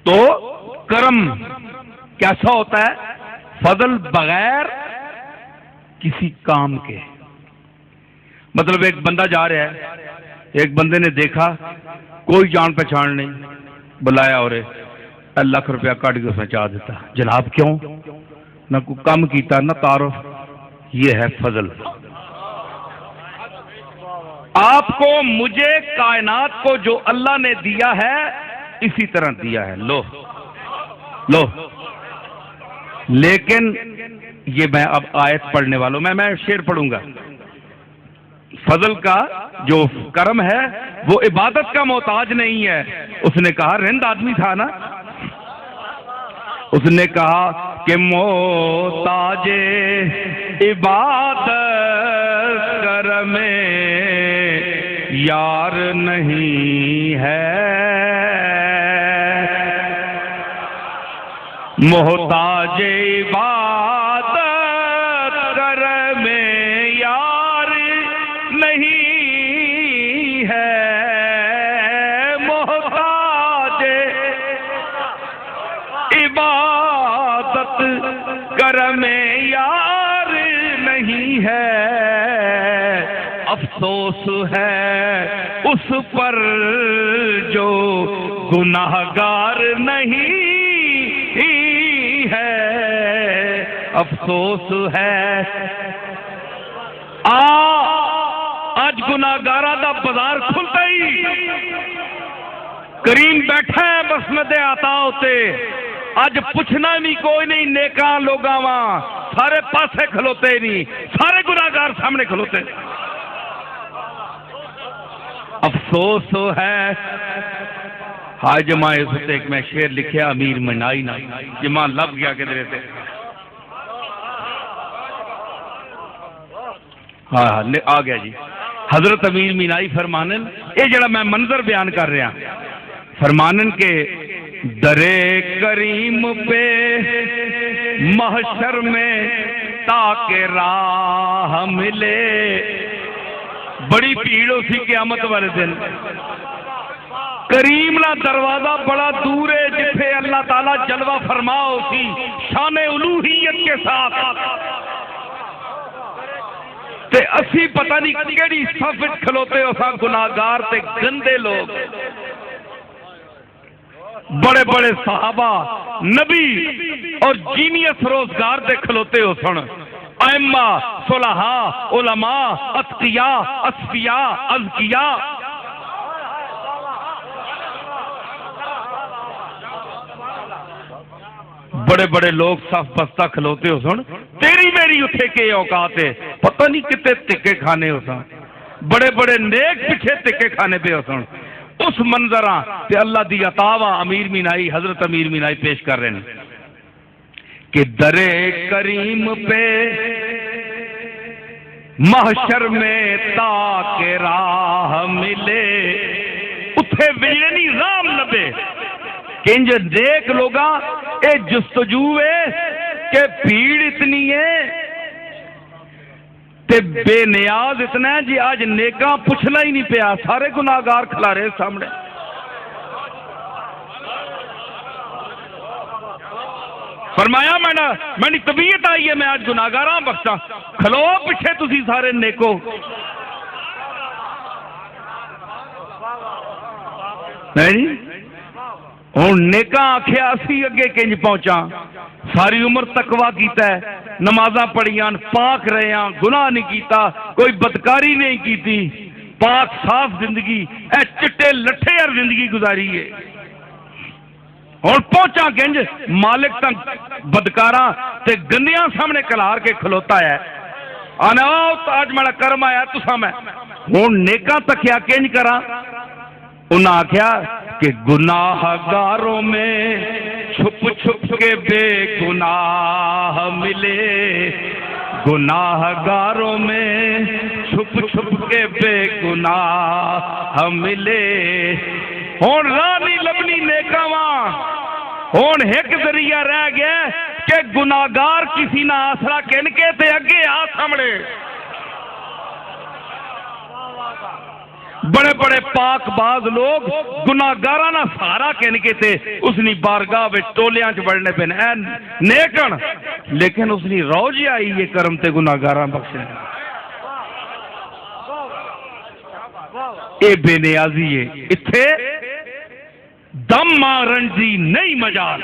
तो करम कैसा होता है? फजल बगैर किसी काम के। मतलब एक बंदा जा रहा है, एक बंदे ने देखा कोई जान पहचान नहीं, बुलाया और लाख रुपया काट के उसने चाह देता। जनाब क्यों? ना कोई कम किया ना तारुफ। ये है फजल। आपको मुझे कायनात को जो अल्लाह ने दिया है इसी तरह दिया है। लो लो। लेकिन ये मैं अब आयत पढ़ने वालों मैं शेर पढ़ूंगा। फजल का जो करम है वो इबादत का मोहताज नहीं है। उसने कहा, रिंद आदमी था ना, उसने कहा कि मोहताजे इबादत करम यार नहीं है, मोहताजे इबादत करम यार नहीं है, मोहताजे इबादत करम यार नहीं है। अफसोस है उस पर जो गुनाहगार नहीं है, अफसोस है। आज गुनाहगारा दा बाजार खुलता ही करीम बैठा है मसनदे आता होते। अज पुछना भी कोई नहीं, नेका लोगा वहां सारे पासे खलोते नहीं, सारे गुनाहगार सामने खलोते। अफसोस है। हाय जमा इस एक मैं शेर लिखा अमीर मीनाई ना जमा लभ गया किधरे से। हाँ आ गया जी। हजरत अमीर मीनाई फरमानन, ये जरा मैं मंजर बयान कर रहा, फरमानन के दरे करीम पे महशर में ताके राह मिले, बड़ी भीड़ उसी क़यामत वाले दिन। करीम ना दरवाजा बड़ा दूर है जिथे अल्लाह ताला जलवा फरमाओ सी शान उलूहियत के साथ। ते असी पता नहीं केड़ी सफ विच खलोते हो सा गुनाहगार ते गंदे लोग। बड़े बड़े सहाबा नबी और जीनियस रोजगार दे खलोते हो सन। अइम्मा सुलहा उलमा अत्किया अस्फिया अज़किया। बड़े बड़े लोग सफ बस्ता खलोते हो सन। तेरी मेरी उठे के औकात है, पता नहीं कितने तिक्के खाने हो सन। बड़े बड़े नेक पिछे तिक्के खाने पे हो सन। उस मंजरा ते अल्लाह दी अतावा अमीर मीनाई हजरत अमीर मीनाई पेश कर रहे हैं कि दरे करीम पे महशर में ताके राह मिले, उथे विजनी राम लबे। किंज देख लोगा ए जुस्तजू है कि भीड़ इतनी है ते बेनियाज इतना है जी। आज नेका पुछना ही नहीं पिया, सारे गुनाहगार खिलारे सामने। फरमाया मैंने तबीयत आई है, मैं आज गुनाहगारा बख्शा। खलो पिछे तुसी सारे नेको। नहीं हूँ नेका आखिया असी अगे किंज पहुंचा। सारी उम्र तकवा कीता है, नमाजा पढ़ियां, पाक रहे, गुनाह नहीं कीता, कोई बदकारी नहीं की, पाक साफ जिंदगी ए चिट्टे लट्ठे यार जिंदगी गुजारी है। और पहुंचा किंज मालिक तक बदकारा ते गंदियां सामने कलार के खलोता है। आना आज मेरा कर्म आया तुसा मैं हूं नेका तकिया किंज करा। उन्हें आख्या कि गुनाहगारों में छुप छुप के बेगुनाह मिले, गुनाहगारों में छुप छुप के बेगुनाह मिले। हुण राह नहीं लभनी नेकावा, हुण एक जरिया रह गया कि गुनाहगार किसी ना आसरा किन के ते अगे आ सामने। बड़े बड़े पाकबाज लोग गुनाहगाराना सहारा कहने थे उसनी बारगाह में टोलियां च बढ़ने पे नेकन, लेकिन उसनी रोज आई ये करम ते गुनाहगारा बख्शने ए बेनियाजी है। इत्थे दम मारन दी नहीं मजाल,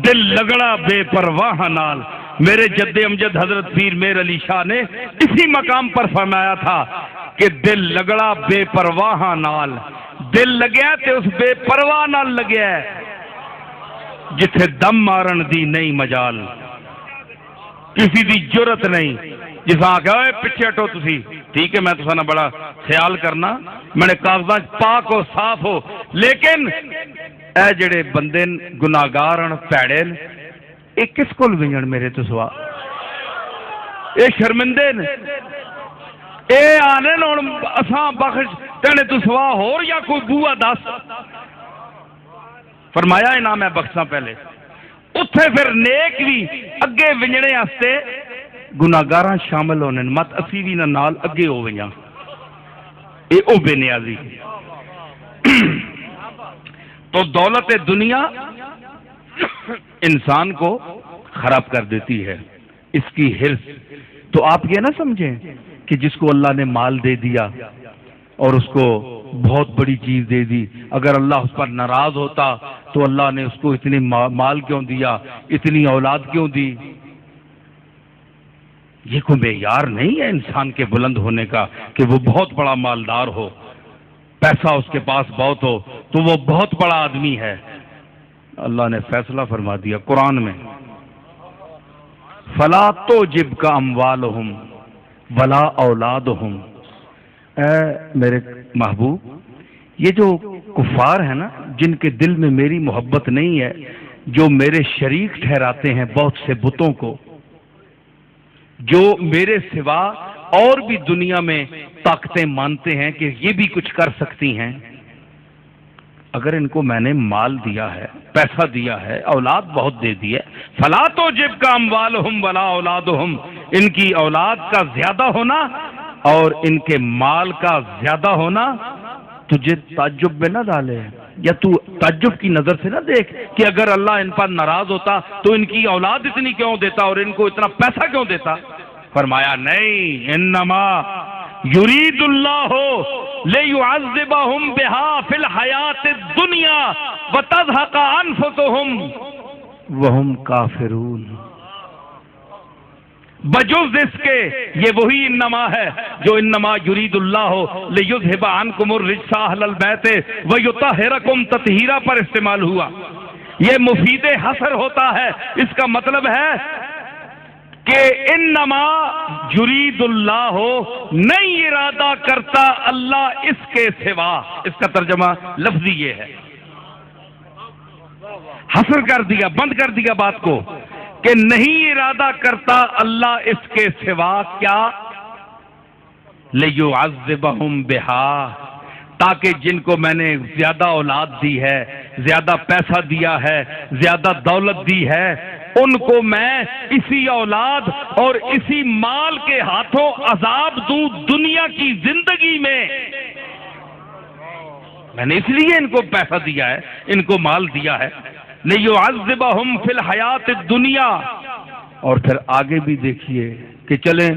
दिल लगड़ा बेपरवाह नाल। मेरे जद्दे अमजद हजरत पीर मेर अली शाह ने इसी मकाम पर फरमाया था कि दिल लगड़ा बेपरवाह नाल, दिल लग्या ते उस बेपरवाह नाल लग्या जिथे दम मारन दी नहीं मजाल, किसी दी जुरत नहीं। जिस आख्या पिछे हटो तुसी, ठीक है मैं तुसा बड़ा ख्याल करना, मैंने कागजात पाक हो साफ हो, लेकिन ए जेड़े बंदे गुनाहगार भैड़े ये किस कोल विजन मेरे तो सवा, ये शर्मिंदे ने, ये आने हुण असां बख्श कहने तू सवा होर या कोई बूआ दस। फरमाया इनाम है बख्शा पहले, उत्थे फिर नेक भी अगे विजणे आस्ते गुनाहगारां शामिल होने, मत असी भी नाल अगे हो गई। ये ओ बेनियाजी। तो दौलत दुनिया इंसान को खराब कर देती है, इसकी हिर्स। तो आप ये ना समझें कि जिसको अल्लाह ने माल दे दिया और उसको बहुत बड़ी चीज दे दी, अगर अल्लाह उस पर नाराज होता तो अल्लाह ने उसको इतनी माल क्यों दिया, इतनी औलाद क्यों दी। ये कोई मेयार नहीं है इंसान के बुलंद होने का कि वो बहुत बड़ा मालदार हो, पैसा उसके पास बहुत हो तो वो बहुत बड़ा आदमी है। अल्लाह ने फैसला फरमा दिया कुरान में, फला तो जिब का अमवालहुम वला औलादहुम। मेरे महबूब, ये जो कुफार है ना, जिनके दिल में मेरी मोहब्बत नहीं है, जो मेरे शरीक ठहराते हैं बहुत से बुतों को, जो मेरे सिवा और भी दुनिया में ताकतें मानते हैं कि ये भी कुछ कर सकती हैं, अगर इनको मैंने माल दिया है, पैसा दिया है, औलाद बहुत दे दी है, फला तो जिब का अमवालहुम वला औलादहुम, इनकी औलाद का ज्यादा होना और इनके माल का ज्यादा होना तुझे ताज्जुब में ना डाले, या तू ताज्जुब की नजर से ना देख कि अगर अल्लाह इन पर नाराज होता तो इनकी औलाद इतनी क्यों देता और इनको इतना पैसा क्यों देता। फरमाया नहीं, इन्नमा युरीदुल्लाहु लियुअज़्ज़िबहुम बिहा फिल हयातिद दुनिया व तज़हक़ा अनफुसुहुम व हुम काफिरून। बजुज़ इसके ये वही इन्नमा है जो इन्नमा युरीदुल्लाहु लियुज़हिबा अन्कुमुर रिज्सा अहलल बैत व युतहिरकुम तत्हीरा पर इस्तेमाल हुआ। ये मुफीदे हसर होता है, इसका मतलब है कि इन्नमा युरीदुल्लाहु, नहीं इरादा करता अल्लाह इसके सिवा। इसका तर्जमा लफ्जी ये है, हसर कर दिया, बंद कर दिया बात को कि नहीं इरादा करता अल्लाह इसके सिवा क्या, लियुअज़्ज़िबहुम बिहा, ताकि जिनको मैंने ज्यादा औलाद दी है, ज्यादा पैसा दिया है, ज्यादा दौलत दी है, उनको मैं इसी औलाद और इसी माल के हाथों अजाब दूं दुनिया की जिंदगी में। मैंने इसलिए इनको पैसा दिया है, इनको माल दिया है, लियुअज़्ज़िबहुम फिल हयातिद दुनिया। और फिर आगे भी देखिए कि चलें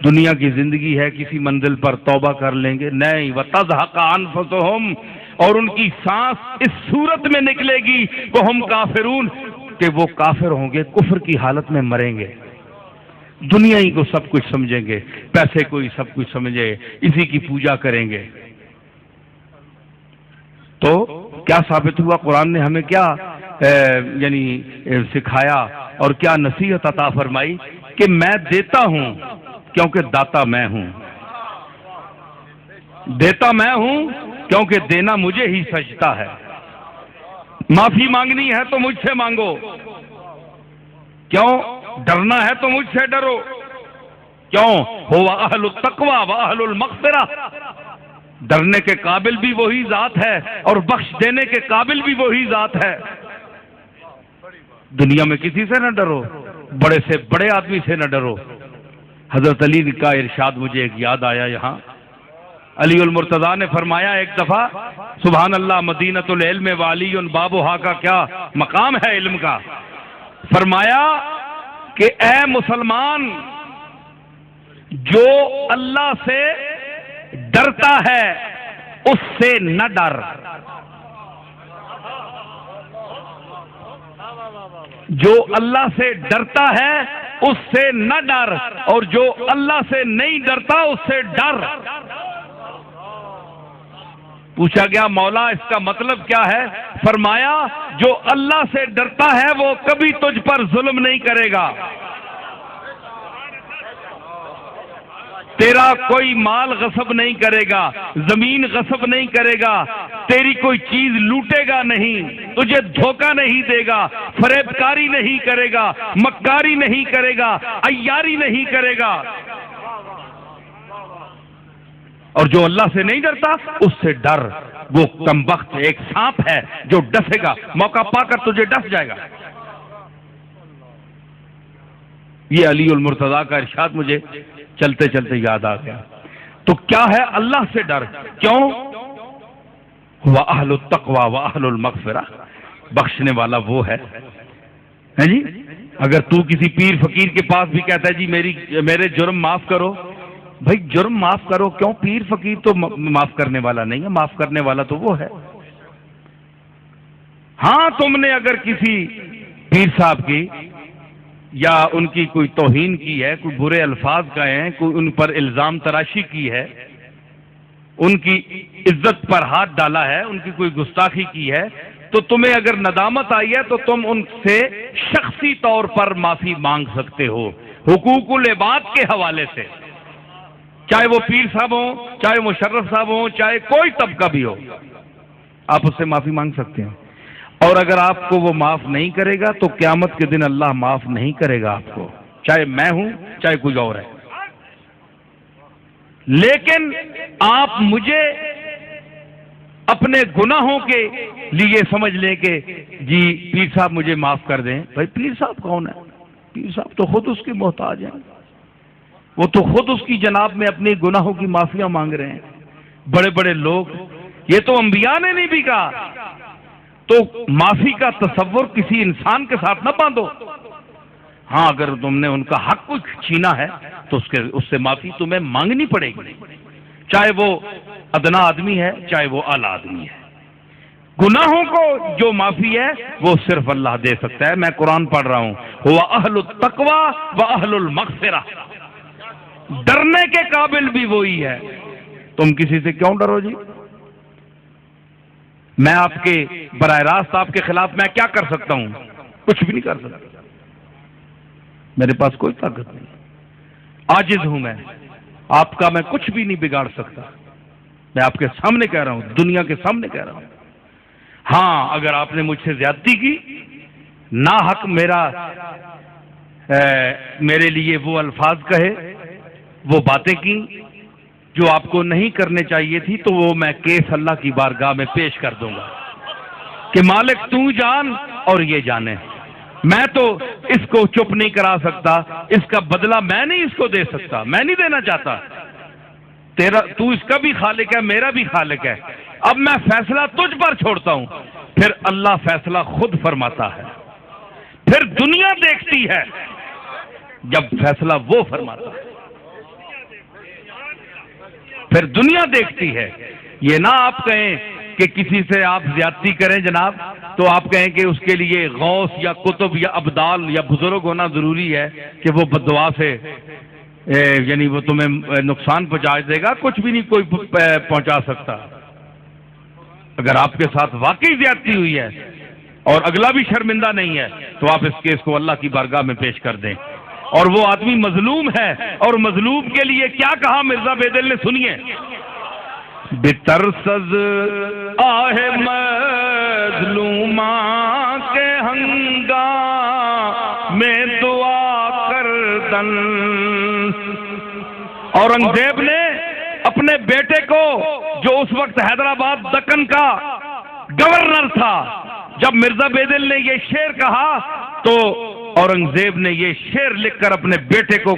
दुनिया की जिंदगी है, किसी मंजिल पर तौबा कर लेंगे, नहीं, व तज़हक़ा अनफुसुहुम, और उनकी सांस इस सूरत में निकलेगी वो हम काफिरून, कि वो काफिर होंगे, कुफ्र की हालत में मरेंगे, दुनिया ही को सब कुछ समझेंगे, पैसे को ही सब कुछ समझे, इसी की पूजा करेंगे। तो क्या साबित हुआ, कुरान ने हमें क्या यानी सिखाया और क्या नसीहत अता फरमाई कि मैं देता हूं क्योंकि दाता मैं हूं, देता मैं हूं क्योंकि देना मुझे ही सजता है। माफी मांगनी है तो मुझसे मांगो, क्यों डरना है तो मुझसे डरो, क्यों हुवा अहलुत तक़वा व अहलुल मग़फ़िरा, डरने के काबिल भी वही जात है और बख्श देने के काबिल भी वही जात है। दुनिया में किसी से न डरो, बड़े से बड़े आदमी से न डरो। हजरत अली का इरशाद मुझे एक याद आया, यहाँ अली उल मुर्तजा ने फरमाया एक दफा, सुभान अल्लाह मदीनतुल इल्म वाली उन बाबुहा का क्या मकाम है इल्म का। फरमाया कि ए मुसलमान, जो अल्लाह से डरता है उससे न डर, जो अल्लाह से डरता है उससे न डर, और जो अल्लाह से नहीं डरता उससे डर। पूछा गया मौला इसका मतलब क्या है? फरमाया जो अल्लाह से डरता है वो कभी तुझ पर जुल्म नहीं करेगा, तेरा कोई माल गसब नहीं करेगा, जमीन गसब नहीं करेगा, तेरी कोई चीज लूटेगा नहीं, तुझे धोखा नहीं देगा, फरेबकारी नहीं करेगा, मक्कारी नहीं करेगा, अय्यारी नहीं करेगा। और जो अल्लाह से नहीं डरता उससे डर, वो कमबख्त एक सांप है जो डसेगा, मौका पाकर तुझे डस जाएगा। ये अली उल मुर्तजा का इरशाद मुझे चलते चलते याद आ गया। तो क्या है अल्लाह से डर? क्यों? व अहलुत तक़वा व अहलुल मग़फ़िरा, बख्शने वाला वो है जी। अगर तू किसी पीर फकीर के पास भी कहता है जी मेरे जुर्म माफ करो, भाई जुर्म माफ करो क्यों? पीर फकीर तो माफ करने वाला नहीं है, माफ करने वाला तो वो है। हाँ, तुमने अगर किसी पीर साहब की या उनकी कोई तौहीन की है, कोई बुरे अल्फाज कहे हैं, कोई उन पर इल्जाम तराशी की है, उनकी इज्जत पर हाथ डाला है, उनकी कोई गुस्ताखी की है, तो तुम्हें अगर नदामत आई है तो तुम उनसे शख्सी तौर पर माफी मांग सकते हो, हुकूकुल इबाद के हवाले से। चाहे वो पीर साहब हो, चाहे मुशर्रफ साहब हो, चाहे कोई तबका भी हो, आप उससे माफी मांग सकते हैं। और अगर आपको वो माफ नहीं करेगा तो क़यामत के दिन अल्लाह माफ नहीं करेगा आपको, चाहे मैं हूं चाहे कोई और है। लेकिन आप मुझे अपने गुनाहों के लिए समझ लें कि जी पीर साहब मुझे माफ कर दें। भाई पीर साहब कौन है? पीर साहब तो खुद उसके मोहताज हैं, वो तो खुद उसकी जनाब में अपने गुनाहों की माफियां मांग रहे हैं। बड़े बड़े लोग, ये तो अंबिया ने नहीं भी कहा। तो माफी का तसव्वुर किसी इंसान के साथ ना बांधो। हाँ, अगर तुमने उनका हक कुछ छीना है तो उससे माफी तुम्हें मांगनी पड़ेगी, चाहे वो अदना आदमी है चाहे वो आला आदमी है। गुनाहों को जो माफी है वो सिर्फ अल्लाह दे सकता है। मैं कुरान पढ़ रहा हूं, हुवा अहलुत तक़वा व अहलुल मग़फ़िरा, डरने के काबिल भी वही है। तुम किसी से क्यों डरो जी? मैं आपके बराह रास्त आपके खिलाफ मैं क्या कर सकता हूं? कुछ भी नहीं कर सकता, मेरे पास कोई ताकत नहीं, आजिज हूं मैं, आपका मैं कुछ भी नहीं बिगाड़ सकता। मैं आपके सामने कह रहा हूं, दुनिया के सामने कह रहा हूं। हाँ, अगर आपने मुझसे ज्यादती की, ना हक मेरे लिए वो अल्फाज कहे, वो बातें की जो आपको नहीं करने चाहिए थी, तो वो मैं केस अल्लाह की बारगाह में पेश कर दूंगा कि मालिक तू जान और ये जाने। मैं तो इसको चुप नहीं करा सकता, इसका बदला मैं नहीं इसको दे सकता, मैं नहीं देना चाहता। तू इसका भी खालिक है, मेरा भी खालिक है। अब मैं फैसला तुझ पर छोड़ता हूं। फिर अल्लाह फैसला खुद फरमाता है, फिर दुनिया देखती है जब फैसला वो फरमाता है, फिर दुनिया देखती है। ये ना आप कहें कि किसी से आप ज्यादती करें जनाब, तो आप कहें कि उसके लिए गौस या कुतुब या अब्दाल या बुजुर्ग होना जरूरी है कि वो बद्दुआ से यानी वो तुम्हें नुकसान पहुंचा देगा। कुछ भी नहीं कोई पहुंचा सकता। अगर आपके साथ वाकई ज्यादती हुई है और अगला भी शर्मिंदा नहीं है, तो आप इस केस को अल्लाह की बारगाह में पेश कर दें। और वो आदमी मजलूम है, और मजलूम के लिए क्या कहा मिर्जा बेदिल ने, सुनिए। बितरसज आहे मजलूमा के हंगा में दुआ कर दन। औरंगजेब ने अपने बेटे को, जो उस वक्त हैदराबाद दक्कन का गवर्नर था, जब मिर्जा बेदिल ने ये शेर कहा तो औरंगजेब ने ये शेर लिखकर अपने बेटे को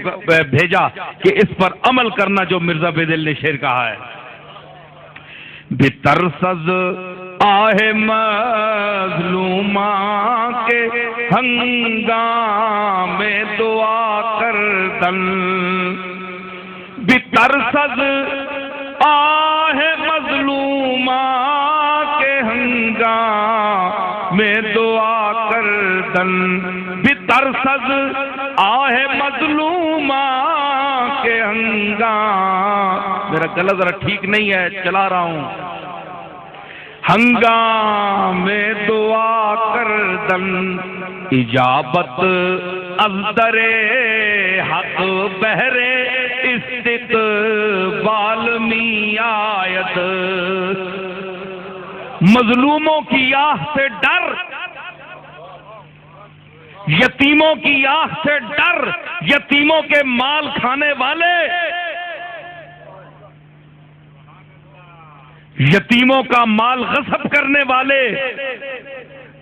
भेजा कि इस पर अमल करना जो मिर्जा बेदिल ने शेर कहा है। बेतरसज आहे मजलूमा के हंगामे दुआ कर दन। बेतरसज आहे मजलूमा के हंगामे दुआ कर दन। बेतरसज आहे मजलूमा के हंगाम, मेरा गला जरा ठीक नहीं है, चला रहा हूं। हंगामे दुआ कर दन, इजाबत अज़दरे हक बहरे इस्तिक़बाल मी आयत। मजलूमों की आह से डर, यतीमों की आह से डर, यतीमों के माल खाने वाले, यतीमों का माल गस्ब करने वाले,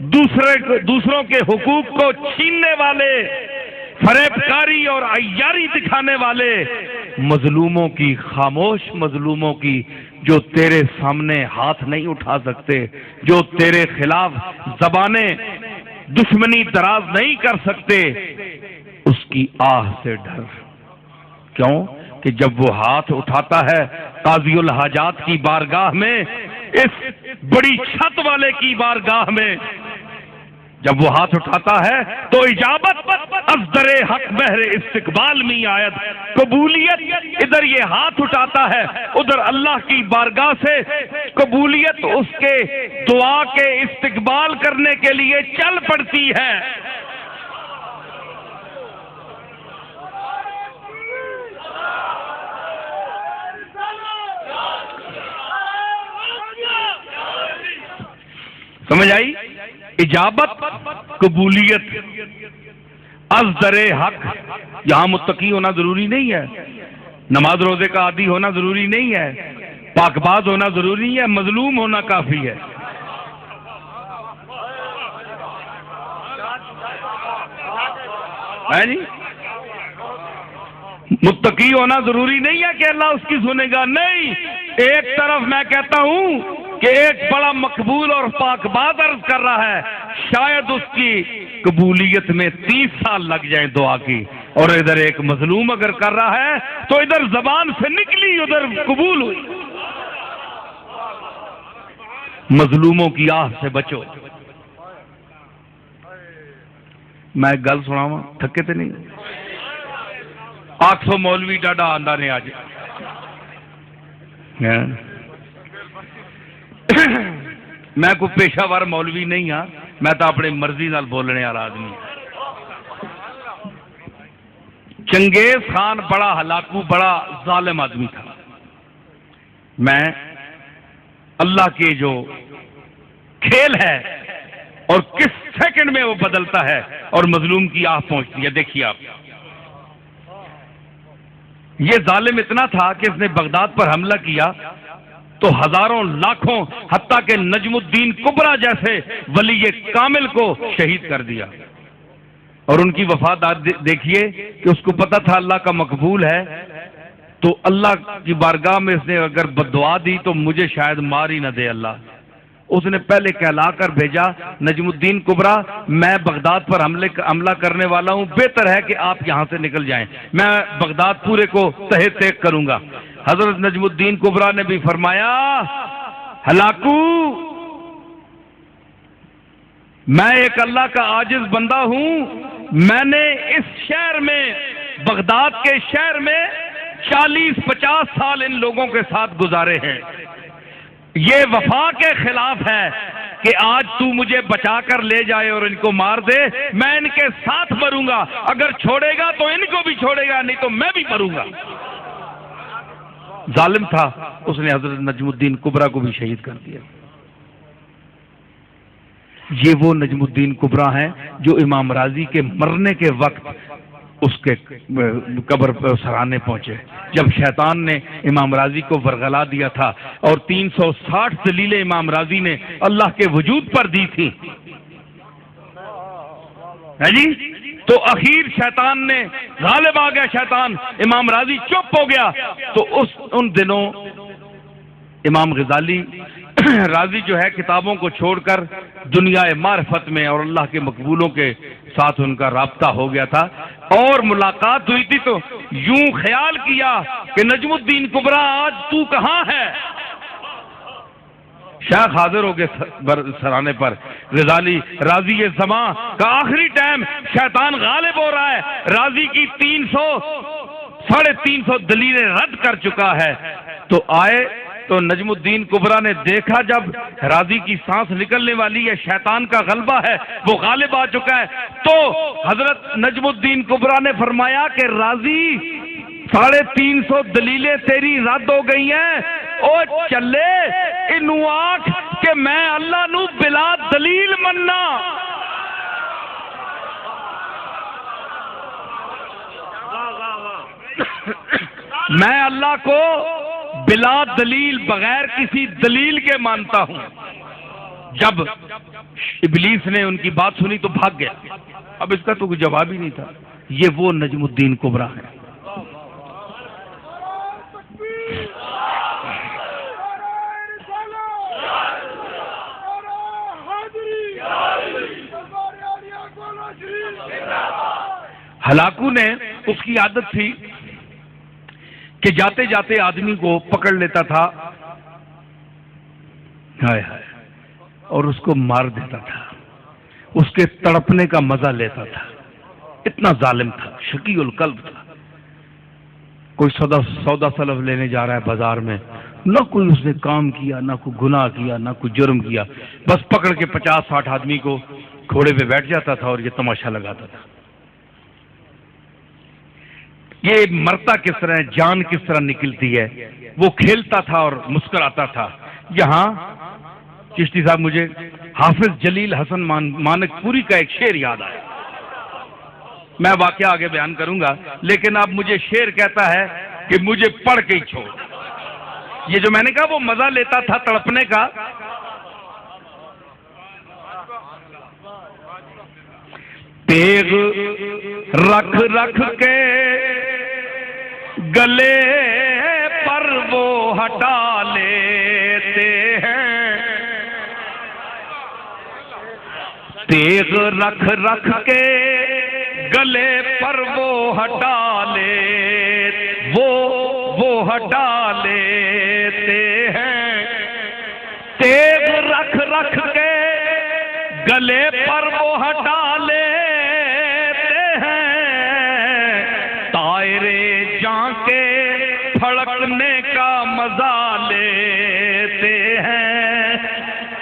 दूसरों के हुकूक को छीनने वाले, फरेबकारी और अय्यारी दिखाने वाले मजलूमों की, खामोश मजलूमों की, जो तेरे सामने हाथ नहीं उठा सकते, जो तेरे खिलाफ जबाने दुश्मनी दराज नहीं कर सकते, उसकी आह से डर। क्यों कि जब वो हाथ उठाता है काज़ीउल हाजात की बारगाह में, इस बड़ी छत वाले की बारगाह में, जब वो हाथ उठाता है तो इजाबत अज़दरे हक बहरे इस्तिक़बाल में आयत, कबूलियत इधर ये हाथ उठाता है, उधर अल्लाह की बारगाह से कबूलियत उसके दुआ के इस्तिक़बाल करने के लिए चल पड़ती है। समझ आई? इजाबत, कबूलियत, अज़दरे हक। यहां मुत्तकी होना जरूरी नहीं है, नमाज रोजे का आदी होना जरूरी नहीं है, पाकबाज होना जरूरी नहीं है, मजलूम होना काफी है। जी, मुत्तकी होना जरूरी नहीं है कि अल्लाह उसकी सुनेगा, नहीं। एक तरफ मैं कहता हूं कि एक बड़ा मकबूल और पाकबाज अर्ज कर रहा है, शायद उसकी कबूलियत में 30 साल लग जाए दुआ की, और इधर एक मजलूम अगर कर रहा है तो इधर जबान से निकली उधर कबूल हुई। मजलूमों की आह से बचो। मैं गल सुनावा, थके तो नहीं? 800 मौलवी डाडा आंदा ने आज। मैं कोई पेशावर मौलवी नहीं हाँ, मैं तो अपनी मर्जी नाल बोलने वाला आदमी। चंगेज खान बड़ा हलाकू, बड़ा जालिम आदमी था। मैं अल्लाह के जो खेल है और किस सेकंड में वो बदलता है और मजलूम की आह पहुंचती है, देखिए आप। ये जालिम इतना था कि इसने बगदाद पर हमला किया तो हजारों लाखों, हत्ता के नजमुद्दीन कुबरा जैसे वली कामिल को शहीद कर दिया। और उनकी वफादार देखिए कि उसको पता था अल्लाह का मकबूल है, तो अल्लाह की बारगाह में इसने अगर बद्दुआ दी तो मुझे शायद मार ही न दे अल्लाह। उसने पहले कहला कर भेजा, नजमुद्दीन कुबरा, मैं बगदाद पर हमला करने वाला हूं, बेहतर है कि आप यहां से निकल जाएं, मैं बगदाद पूरे को तहे तय करूंगा। हजरत नजमुद्दीन कुबरा ने भी फरमाया, हलाकू, मैं एक अल्लाह का आजिज बंदा हूं, मैंने इस शहर में, बगदाद के शहर में 40-50 साल इन लोगों के साथ गुजारे हैं। ये वफा के खिलाफ है कि आज तू मुझे बचाकर ले जाए और इनको मार दे, मैं इनके साथ मरूंगा, अगर छोड़ेगा तो इनको भी छोड़ेगा, नहीं तो मैं भी मरूंगा। जालिम था, उसने हजरत नजमुद्दीन कुबरा को भी शहीद कर दिया। ये वो नजमुद्दीन कुबरा हैं जो इमाम राजी के मरने के वक्त उसके कब्र पर सराहने पहुंचे, जब शैतान ने इमाम राजी को वरगला दिया था और 360 दलीलें इमाम राजी ने अल्लाह के वजूद पर दी थी, है जी। तो आखिर शैतान ने गालिब आ गया, शैतान, इमाम राजी चुप हो गया। तो उन दिनों इमाम गजाली राजी जो है किताबों को छोड़कर दुनिया मारिफत में और अल्लाह के मकबूलों के साथ उनका राब्ता हो गया था और मुलाकात हुई थी तो यूं ख्याल किया कि नजमुद्दीन कुबरा आज तू कहां है। शेख हाजिर हो गए सराने पर। गजाली राजी ये जमा का आखिरी टाइम, शैतान गालिब हो रहा है, राजी की 300-350 दलीलें रद्द कर चुका है। तो आए तो नजमुद्दीन कुबरा ने देखा जब राजी की सांस निकलने वाली है, शैतान का गलबा है, वो गालिब आ चुका है, तो हजरत नजमुद्दीन कुबरा ने फरमाया कि राजी 350 दलीलें तेरी रद्द हो गई हैं, ओ चले इनू आख के मैं अल्लाह नू बिला दलील मन्ना। मैं अल्लाह को बिला दलील, बगैर किसी दलील के मानता हूं। जब इबलीस ने उनकी बात सुनी तो भाग गया। अब इसका तो कोई जवाब ही नहीं था। ये वो नजमुद्दीन कुबरा है। हलाकू ने, उसकी आदत थी कि जाते जाते आदमी को पकड़ लेता था, हाय हाय, और उसको मार देता था, उसके तड़पने का मजा लेता था। इतना जालिम था, शकीउल कल्ब था। कोई सौदा सलफ लेने जा रहा है बाजार में, ना कोई उसने काम किया, ना कोई गुनाह किया, ना कोई जुर्म किया, बस पकड़ के 50-60 आदमी को घोड़े पे बैठ जाता था और ये तमाशा लगाता था। ये मरता किस तरह है, जान किस तरह निकलती है, वो खेलता था और मुस्कुराता था। यहां चिश्ती साहब, मुझे हाफिज जलील हसन मानकपुरी का एक शेर याद आया। मैं वाकया आगे बयान करूंगा, लेकिन अब मुझे शेर कहता है कि मुझे पढ़ के ही छोड़। ये जो मैंने कहा वो मजा लेता था तड़पने का। तेग रख रख के गले पर वो हटा लेते हैं, तेग रख रख के गले पर वो हटा ले, वो हटा लेते हैं। तेग रख रख के गले पर वो हटा लेते हैं, तायरे जां के फड़कने का मजा लेते हैं,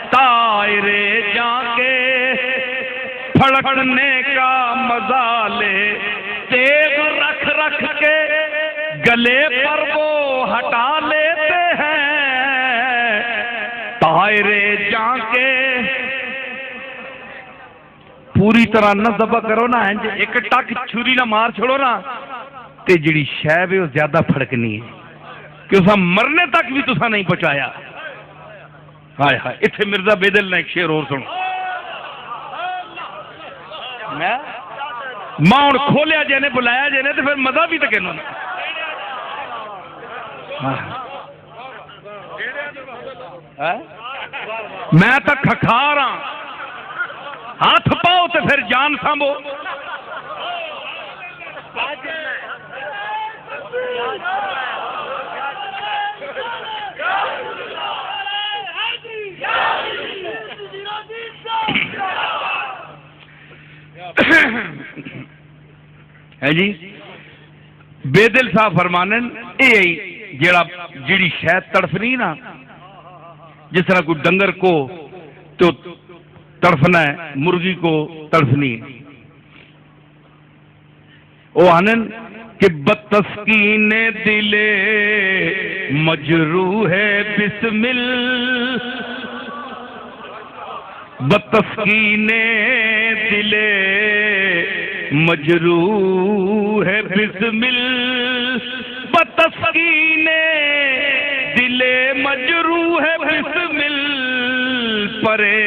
तायरे जां के फड़कने का मजा ले। तेग रख रख के गले पर वो हटा लेते हैं, तायरे जां के। पूरी तरह ना दबा करो ना, एक टक छुरी ना मार छोड़ो ना, ते जिहड़ी शै वे वो ज्यादा फड़कनी है कि उस मरने तक भी तुसा नहीं पहुंचाया। हाय हाय, इत्थे मिर्जा बेदल ने एक शेर और सुनो। मां हूं खोलिया जेने, बुलाया जेने, तो फिर मजा भी तो कहना। मैं तो खखार हाँ, हाथ पाओ तो फिर जान सांभो। है जी, बेदिल साहब फरमाने जिहड़ी शै तड़फनी ना, जिस तरह कोई डंगर को तो तड़फना है, मुर्गी को तड़फनी है। वो आनन कि बतस्कीने दिले मजरू है बिस्मिल, बतस्कीने दिले मजरू है बिस्मिल, बतस्कीने दिले मजरू है बिस्मिल, परे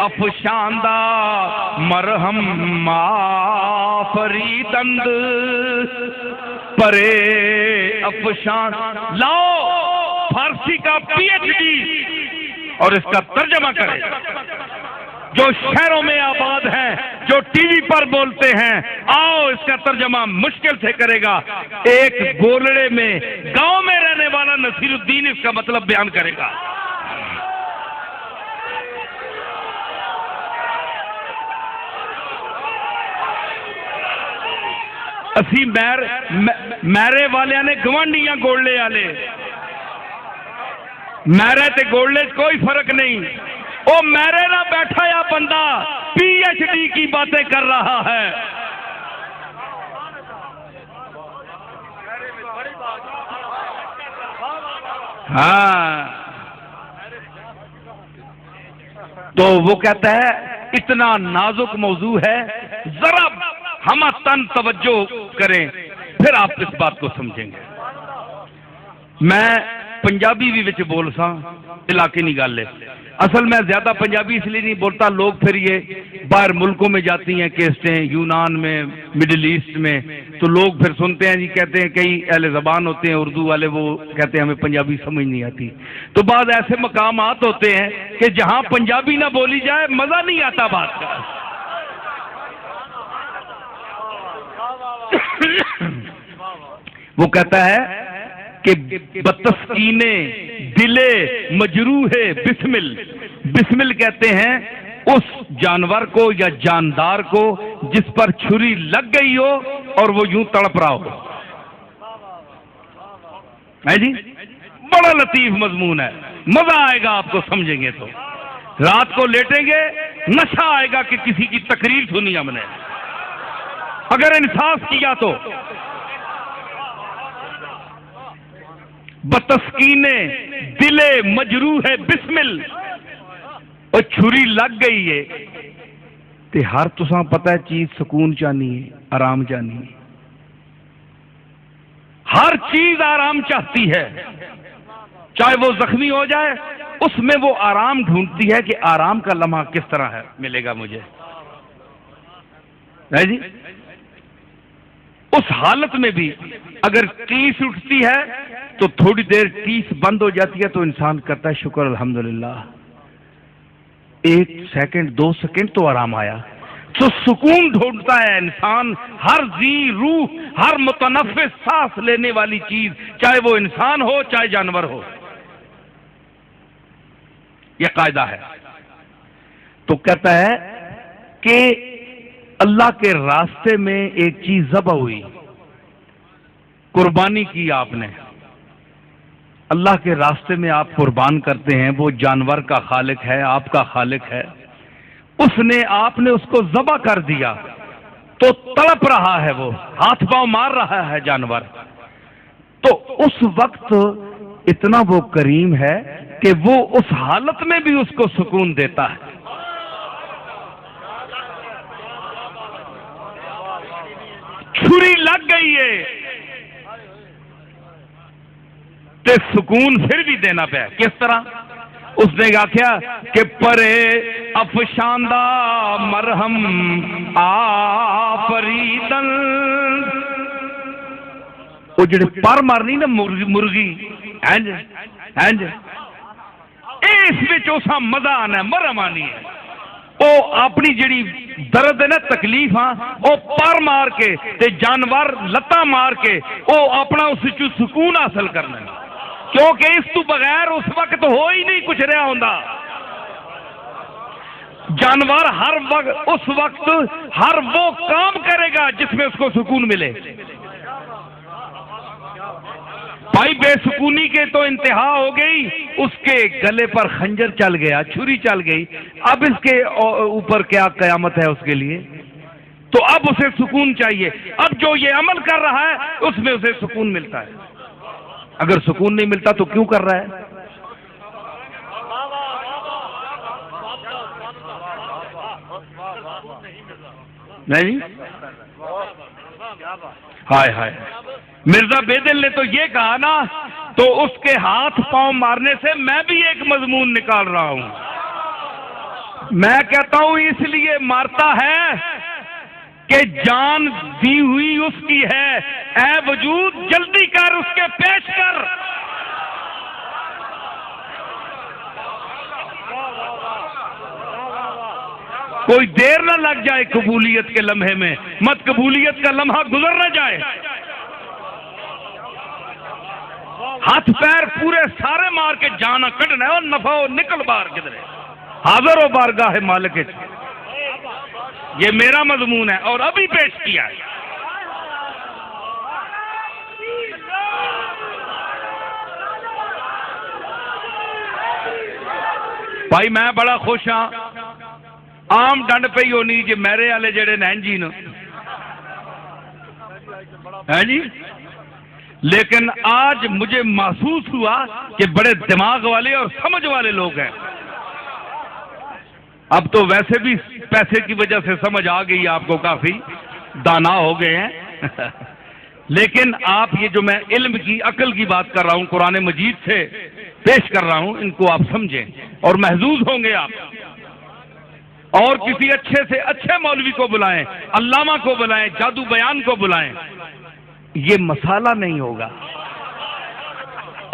अफशांदा मरहम माफरीदंद, परे अफशान लाओ फारसी का पीएचडी और इसका तर्जमा करे, जो शहरों में आबाद हैं, जो टीवी पर बोलते हैं, आओ इसका तर्जमा मुश्किल से करेगा। एक गोलड़े में गांव में रहने वाला नसीरुद्दीन इसका मतलब बयान करेगा। असी मैरे वाले ने गवांढियां गोलड़े वाले, मैरे ते गोलड़े कोई फर्क नहीं। वो मेरे ना बैठा या बंदा पीएचडी की बातें कर रहा है। हाँ, तो वो कहता है इतना नाजुक मौजू है, जरा हम तन तवज्जो करें, फिर आप इस बात को समझेंगे। मैं पंजाबी भी विच बोल सा, इलाके नहीं गल है। असल में ज्यादा पंजाबी इसलिए नहीं बोलता, लोग फिर ये बाहर मुल्कों में जाती हैं केस्टें, यूनान में, मिडिल ईस्ट में, तो लोग फिर सुनते हैं जी, कहते हैं कई अहले ज़बान होते हैं उर्दू वाले, वो कहते हैं हमें पंजाबी समझ नहीं आती। तो बाद ऐसे मकामात होते हैं कि जहां पंजाबी ना बोली जाए मजा नहीं आता बात का। वो कहता है कि बतस्कीने दिले मजरूहे बिस्मिल, बिस्मिल कहते हैं उस जानवर को या जानदार को जिस पर छुरी लग गई हो और वो यूं तड़प रहा हो। है जी, बड़ा लतीफ मजमून है, मजा आएगा आपको समझेंगे तो। रात को लेटेंगे, नशा आएगा कि किसी की तकरीर सुनी हमने, अगर इंसाफ किया तो। बतस्कीने दिले मजरूह है बिस्मिल, और छुरी लग गई है ते हर तुसा पता है चीज सुकून चाहनी है, आराम चाहनी है, हर चीज आराम चाहती है, चाहे वो जख्मी हो जाए उसमें वो आराम ढूंढती है कि आराम का लम्हा किस तरह है मिलेगा मुझे। है जी, उस हालत में भी अगर टीस उठती है तो थोड़ी देर टीस बंद हो जाती है तो इंसान करता है शुक्र अल्हम्दुलिल्लाह, 1 सेकंड 2 सेकंड तो आराम आया। तो सुकून ढूंढता है इंसान, हर जी रूह, हर मुतनफ्फिस सांस लेने वाली चीज, चाहे वो इंसान हो चाहे जानवर हो, यह कायदा है। तो कहता है कि अल्लाह के रास्ते में एक चीज ज़बह हुई, कुर्बानी की आपने, अल्लाह के रास्ते में आप कुर्बान करते हैं, वो जानवर का खालिक है, आपका खालिक है, उसने आपने उसको ज़बह कर दिया तो तड़प रहा है, वो हाथ पांव मार रहा है जानवर, तो उस वक्त इतना वो करीम है कि वो उस हालत में भी उसको सुकून देता है। छुरी लग गई है ते सुकून फिर भी देना पे, किस तरह? उसने आख्या कि परे अफशांदा मरहम आफरीदन, वो जिहड़े पर मारनी ना मुर्गी इंज इंज, इस विच उसा मजा आना, मरहम आनी है, वो अपनी जिहड़ी दर्द है ना, तकलीफ, हाँ, वो पर मार के ते जानवर लत्ता मार के वो अपना उस सुकून हासिल करना है, क्योंकि इस तो बगैर उस वक्त हो ही नहीं कुछ रहा होंदा। जानवर हर वक्त उस वक्त हर वो काम करेगा जिसमें उसको सुकून मिले। भाई बेसुकूनी के तो इंतहा हो गई, उसके गले पर खंजर चल गया, छुरी चल गई, अब इसके ऊपर क्या कयामत है उसके लिए? तो अब उसे सुकून चाहिए। अब जो ये अमल कर रहा है उसमें उसे सुकून मिलता है, अगर सुकून नहीं मिलता तो क्यों कर रहा है? नहीं, हाय हाय, मिर्जा बेदिल ने तो ये कहा ना, तो उसके हाथ पांव मारने से मैं भी एक मजमून निकाल रहा हूं। मैं कहता हूं इसलिए मारता है कि जान दी हुई उसकी है, ऐ वजूद जल्दी कर उसके पेश कर। कोई देर ना लग जाए कबूलियत के लम्हे में, मत कबूलियत का लम्हा गुजर ना जाए। हाथ पैर पूरे सारे मार के जाना कटना है और नफा हो निकल बाहर किधरे, हाजिर हो बारगाह मालिक। ये मेरा मजमून है और अभी पेश किया है। भाई मैं बड़ा खुश हाँ, आम डंड पई होनी जी मेरे वाले जेड़े नैन जी न है जी, लेकिन आज मुझे महसूस हुआ कि बड़े दिमाग वाले और समझ वाले लोग हैं। अब तो वैसे भी पैसे की वजह से समझ आ गई आपको, काफी दाना हो गए हैं लेकिन आप ये जो मैं इल्म की अकल की बात कर रहा हूं, कुरान मजीद से पेश कर रहा हूं, इनको आप समझें और महजूज होंगे आप। और किसी अच्छे से अच्छे मौलवी को बुलाएं, अल्लामा को बुलाएं, जादू बयान को बुलाएं, ये मसाला नहीं होगा।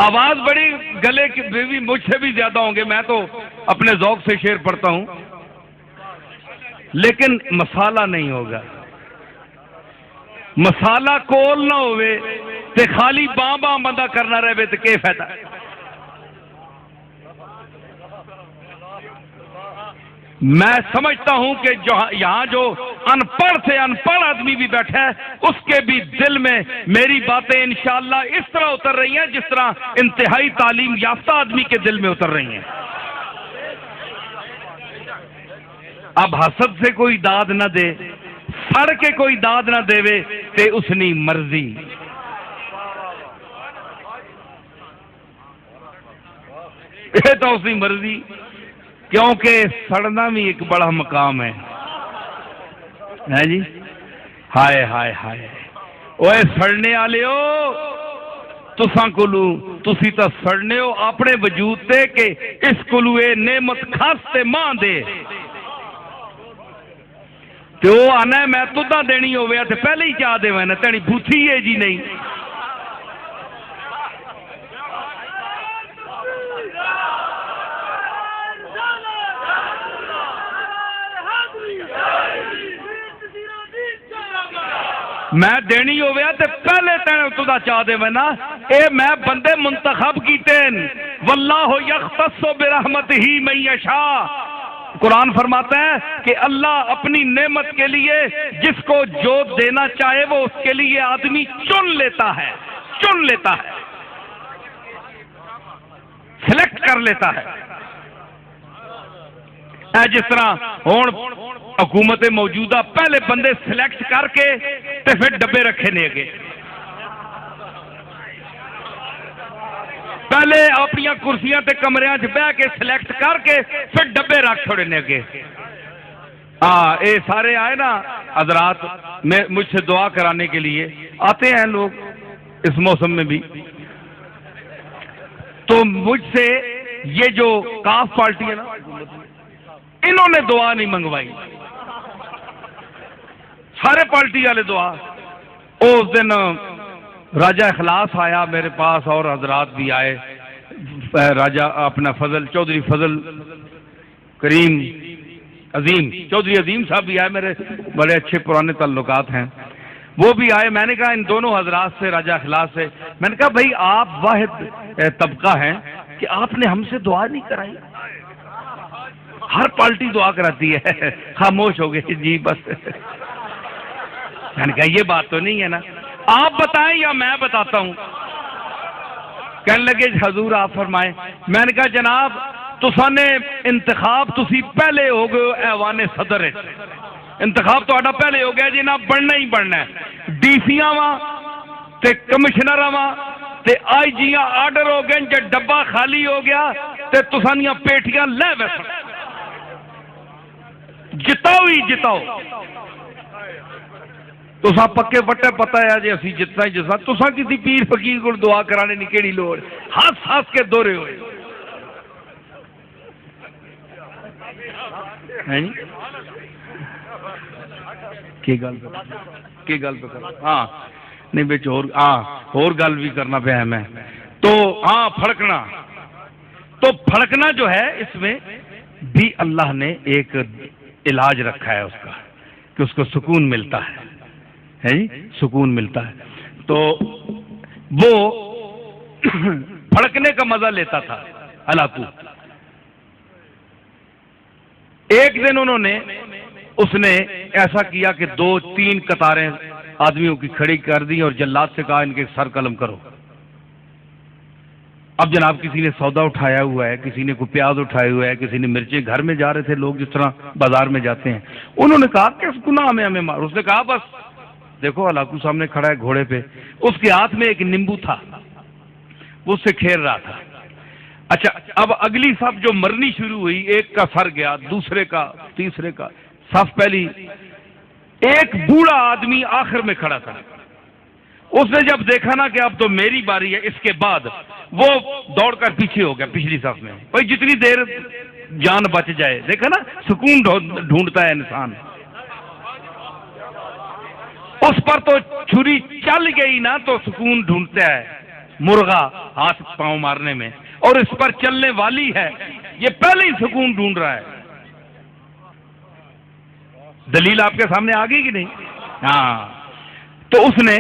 आवाज बड़ी गले की भी मुझसे भी ज्यादा होंगे, मैं तो अपने जौक से शेर पढ़ता हूं, लेकिन मसाला नहीं होगा। मसाला कोल ना होवे ते खाली बां बां बंदा करना रहे तो क्या फायदा। मैं समझता हूं कि जो यहां जो अनपढ़ से अनपढ़ आदमी भी बैठा है, उसके भी दिल में मेरी बातें इंशाअल्लाह इस तरह उतर रही हैं जिस तरह इंतहाई तालीम याफ्ता आदमी के दिल में उतर रही हैं। अब हसद से कोई दाद न दे, सड़ के कोई दाद ना देवे ते उसनी मर्जी। ये तो उसकी मर्जी, क्योंकि सड़ना भी एक बड़ा मकाम है जी। हाय हाय हाय, ओए सड़ने वाले हो तुसां कोलू, तुसी तो सड़ने हो अपने वजूद ते के इस कोलू ए नेमत खास ते मां दे ते वो आना मैं तुदा देनी होवे ते पहले ही चाह देवे ना, तेरी बूथी है जी नहीं। मैं देनी होवे ते पहले तेने तुदा चाह देवे ना। ए मैं बंदे मुंतखब कीते, वल्लाहु यख्तस्सु बिरहमतिही मन यशा। कुरान फरमाता है कि अल्लाह अपनी नेमत के लिए जिसको जो देना चाहे वो उसके लिए आदमी चुन लेता है, चुन लेता है, सिलेक्ट कर लेता है। जिस तरह हुण हुकूमत मौजूदा पहले बंदे सिलेक्ट करके ते फिर डब्बे रखे ने अगे, पहले अपनी कुर्सियां ते कमरियां च बह के सिलेक्ट करके फिर डब्बे रख छोड़े ने अगे। हाँ, ये सारे आए ना हजरात में मुझसे दुआ कराने के लिए आते हैं लोग इस मौसम में भी, तो मुझसे ये जो काफ पार्टी है ना, इन्होंने दुआ नहीं मंगवाई, सारे पार्टी वाले दुआ। उस दिन राजा इखलास आया मेरे पास और हजरात भी आए, राजा अपना फजल चौधरी फजल करीम अजीम चौधरी अजीम साहब भी आए, मेरे बड़े अच्छे पुराने ताल्लुकात हैं, वो भी आए। मैंने कहा इन दोनों हजरात से, राजा इखलास से, मैंने कहा भाई आप वाहिद तबका हैं कि आपने हमसे दुआ नहीं कराई, हर पार्टी दुआ कराती है। खामोश हो गए जी बस। मैंने कहा ये बात तो नहीं है ना, आप बताएं या मैं बताता हूं। कहने लगे हजूर आप फरमाएं। मैंने कहा जनाब तुसाने इंतखाब तुसी पहले हो गए ऐवान सदर, इंतखाब तो पहले हो गया जी ना, बनना ही बनना है। डीसीआं वा ते कमिश्नर वा ते आईजियां आर्डर हो गए, जब डब्बा खाली हो गया ते तुसानियां पेटियां ले बैठ, जिताओ ही जिताओ। तुसा पक्के पट्टे पता है जी असी जितना ही जितना, तुसा किसी पीर फकीर को दुआ कराने की केड़ी लोड़, हस हस के दोहरे हुए हैं की गल पे कर। हाँ नहीं बिच होर गल भी करना पे है मैं तो। हाँ फड़कना, तो फड़कना जो है इसमें भी अल्लाह ने एक इलाज रखा है उसका कि उसको सुकून मिलता है जी, सुकून मिलता है। तो वो फड़कने का मजा लेता था हलाकू। एक दिन उसने ऐसा किया कि 2-3 कतारें आदमियों की खड़ी कर दी और जल्लाद से कहा इनके सर कलम करो। अब जनाब किसी ने सौदा उठाया हुआ है, किसी ने कोई प्याज उठाया हुआ है, किसी ने मिर्चें, घर में जा रहे थे लोग जिस तरह बाजार में जाते हैं। उन्होंने कहा किस गुनाह में हमें मार। उसने कहा बस देखो हलाकू सामने खड़ा है घोड़े पे, उसके हाथ में एक नींबू था, वो उससे खेल रहा था। अच्छा, अब अगली सफ जो मरनी शुरू हुई, एक का सर गया, दूसरे का, तीसरे का। सफ पहली, एक बूढ़ा आदमी आखिर में खड़ा था। उसने जब देखा ना कि अब तो मेरी बारी है, इसके बाद वो दौड़कर पीछे हो गया पिछली सफ में। भाई जितनी देर जान बच जाए, देखा ना सुकून ढूंढता है इंसान। उस पर तो छुरी चल गई ना तो सुकून ढूंढता है मुर्गा हाथ पांव मारने में, और इस पर चलने वाली है, ये पहले ही सुकून ढूंढ रहा है। दलील आपके सामने आ गई कि नहीं? हाँ, तो उसने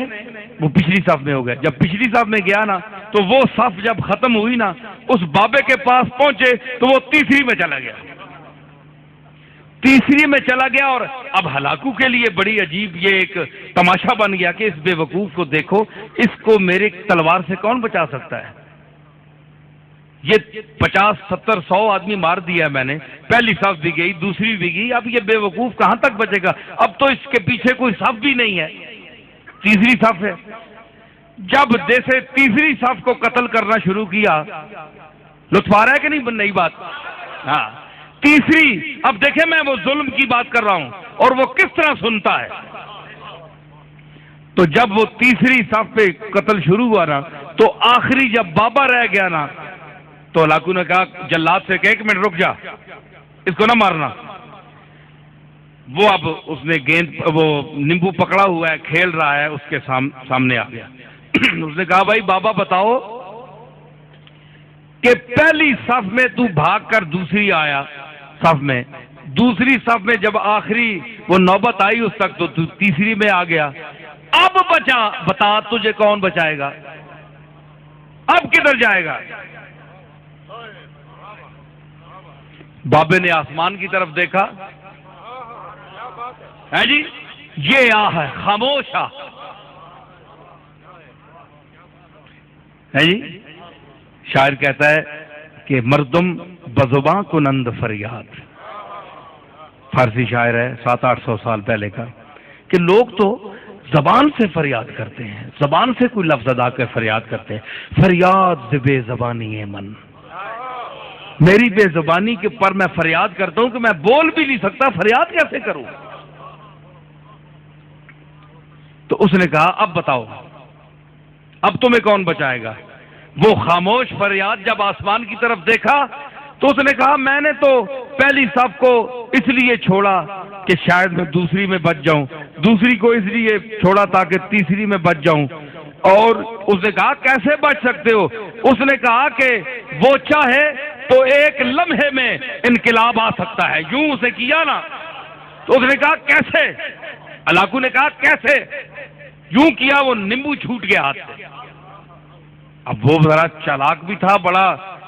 वो पिछली सफ में हो गया। जब पिछली सफ में गया ना तो वो सफ जब खत्म हुई ना, उस बाबे के पास पहुंचे तो वो तीसरी में चला गया, तीसरी में चला गया। और अब हलाकू के लिए बड़ी अजीब ये एक तमाशा बन गया कि इस बेवकूफ को देखो, इसको मेरे तलवार से कौन बचा सकता है। ये 50, 70, 100 आदमी मार दिया मैंने, पहली सफ भी गई, दूसरी भी गई, अब ये बेवकूफ कहां तक बचेगा। अब तो इसके पीछे कोई सफ भी नहीं है, तीसरी सफ है। जब जैसे तीसरी सफ को कत्ल करना शुरू किया, लुत्फ आ रहा है कि नहीं नई बात? हाँ, तीसरी, अब देखे मैं वो जुल्म की बात कर रहा हूं और वो किस तरह सुनता है। तो जब वो तीसरी सफ पे कत्ल शुरू हुआ ना, तो आखिरी जब बाबा रह गया ना, तो हलाकू ने कहा जल्लाद से कि 1 मिनट रुक जा, इसको ना मारना। वो अब उसने गेंद, वो नींबू पकड़ा हुआ है, खेल रहा है, उसके सामने आ गया। उसने कहा भाई बाबा बताओ कि पहली सफ में तू भागकर दूसरी आया सफ में, दूसरी सफ में जब आखिरी वो नौबत आई उस तक तो तू तीसरी में आ गया। अब बता तुझे कौन बचाएगा, अब किधर जाएगा? बाबे ने आसमान की तरफ देखा, है जी, ये आ है खामोश आ, है जी। शायर कहता है कि मर्दुम बजुबां कुनंद फरियाद, फारसी शायर है 700-800 साल पहले का, कि लोग तो जबान से फरियाद करते हैं, जबान से कोई लफ्ज अदा कर फरियाद करते हैं। फरियाद बेजबानी है मन, मेरी बेजुबानी के पर मैं फरियाद करता हूं कि मैं बोल भी नहीं सकता, फरियाद कैसे करूं। तो उसने कहा अब बताओ, अब तुम्हें कौन बचाएगा। वो खामोश फरियाद जब आसमान की तरफ देखा तो उसने कहा मैंने तो पहली सफ को इसलिए छोड़ा कि शायद मैं दूसरी में बच जाऊं, दूसरी को इसलिए छोड़ा ताकि तीसरी में बच जाऊं। और उसने कहा कैसे बच सकते हो। उसने कहा कि वो चाहे तो एक लम्हे में इनकिलाब आ सकता है। यूं उसे किया ना, तो उसने कहा कैसे। हलाकू ने कहा कैसे। यूं किया, वो नींबू छूट गया हाथ से। अब वो जरा चालाक भी था, बड़ा